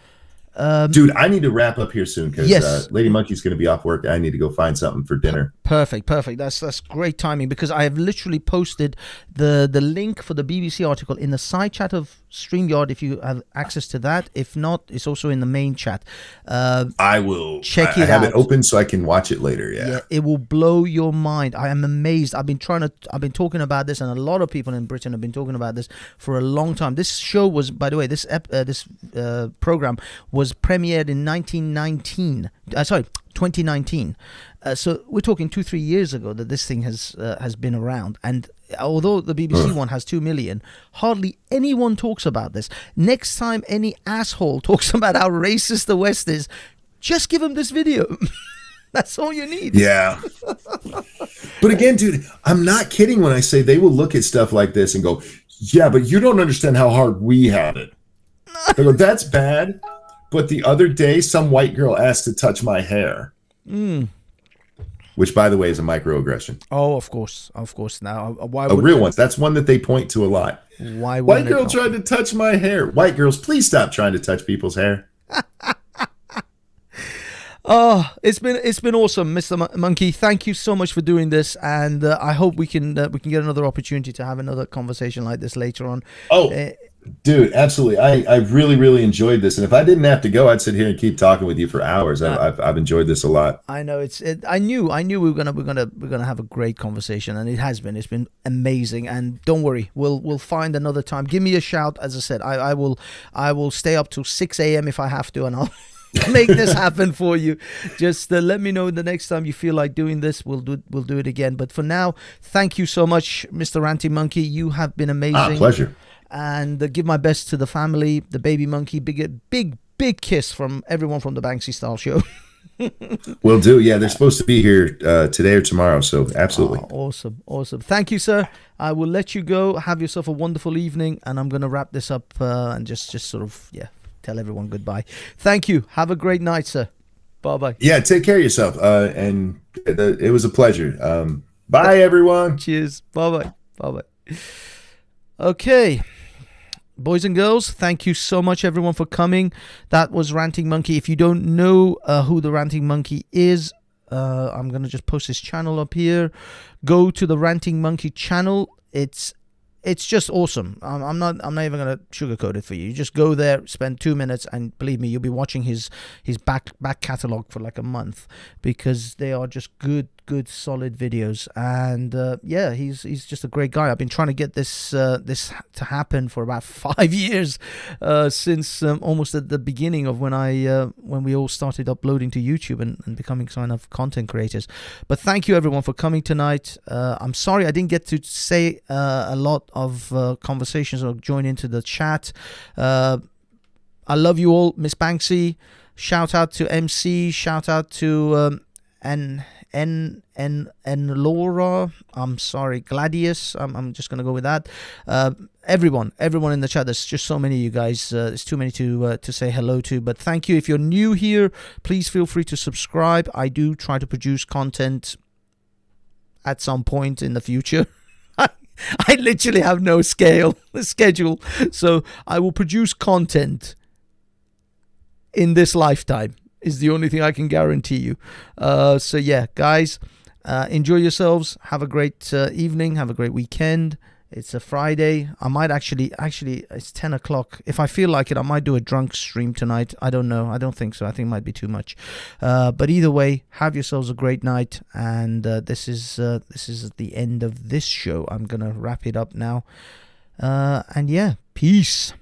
[SPEAKER 2] Dude, I need to wrap up here soon because Lady Monkey's going to be off work. I need to go find something for dinner.
[SPEAKER 1] Perfect. That's great timing, because I have literally posted the link for the BBC article in the side chat of StreamYard if you have access to that. If not, it's also in the main chat.
[SPEAKER 2] I will
[SPEAKER 1] check it out.
[SPEAKER 2] I have it open so I can watch it later. Yeah,
[SPEAKER 1] it will blow your mind. I am amazed. I've been talking about this, and a lot of people in Britain have been talking about this for a long time. This show was, by the way, this program was premiered in 2019. So we're talking 2-3 years ago that this thing has been around, and although the BBC one has 2 million, hardly anyone talks about this. Next time any asshole talks about how racist the West is, just give them this video. That's all you need.
[SPEAKER 2] Yeah. But again, dude, I'm not kidding when I say they will look at stuff like this and go, yeah, but you don't understand how hard we have it. They go, that's bad. But the other day, some white girl asked to touch my hair. Which, by the way, is a microaggression.
[SPEAKER 1] Oh, of course. Now, why
[SPEAKER 2] a real one. That's one that they point to a lot.
[SPEAKER 1] Why
[SPEAKER 2] white girl tried to touch my hair. White girls, please stop trying to touch people's hair.
[SPEAKER 1] Oh, it's been awesome, Mr. Monkey. Thank you so much for doing this, and I hope we can get another opportunity to have another conversation like this later on.
[SPEAKER 2] Oh, dude, absolutely. I really, really enjoyed this, and if I didn't have to go, I'd sit here and keep talking with you for hours. I've enjoyed this a lot.
[SPEAKER 1] I know I knew we were gonna have a great conversation, and it has been. It's been amazing, and don't worry, we'll find another time. Give me a shout. As I said, I will stay up till 6 a.m. if I have to, and I'll make this happen for you. Just let me know the next time you feel like doing this. We'll do it again. But for now, thank you so much, Mr. Ranting Monkey. You have been amazing.
[SPEAKER 2] Pleasure.
[SPEAKER 1] And give my best to the family, the baby monkey. Big kiss from everyone from the Banksy Style Show.
[SPEAKER 2] Will do. Yeah, they're supposed to be here today or tomorrow. So absolutely.
[SPEAKER 1] Awesome. Thank you, sir. I will let you go. Have yourself a wonderful evening, and I'm gonna wrap this up and just sort of tell everyone goodbye. Thank you. Have a great night, sir. Bye-bye.
[SPEAKER 2] Yeah, take care of yourself. And it was a pleasure. Bye, everyone.
[SPEAKER 1] Cheers. Bye-bye. Bye-bye. Okay. Boys and girls, thank you so much, everyone, for coming. That was Ranting Monkey. If you don't know who the Ranting Monkey is, I'm going to just post his channel up here. Go to the Ranting Monkey channel. It's just awesome. I'm not even gonna sugarcoat it for you. You just go there, spend 2 minutes, and believe me, you'll be watching his back catalog for like a month, because they are just good solid videos. And he's just a great guy. I've been trying to get this to happen for about 5 years, since almost at the beginning of when we all started uploading to YouTube and becoming kind of content creators. But thank you, everyone, for coming tonight. I'm sorry I didn't get to say a lot of conversations or join into the chat. I love you all. Miss Banksy, shout out to MC, shout out to and Laura. I'm sorry, Gladius. I'm just gonna go with that. Everyone in the chat. There's just so many of you guys. It's too many to say hello to. But thank you. If you're new here, please feel free to subscribe. I do try to produce content at some point in the future. I literally have no schedule, so I will produce content in this lifetime, is the only thing I can guarantee you. So yeah, guys, enjoy yourselves. Have a great evening. Have a great weekend. It's a Friday. I might actually, it's 10 o'clock. If I feel like it, I might do a drunk stream tonight. I don't know. I don't think so. I think it might be too much. But either way, have yourselves a great night. And this is the end of this show. I'm going to wrap it up now. And yeah, peace.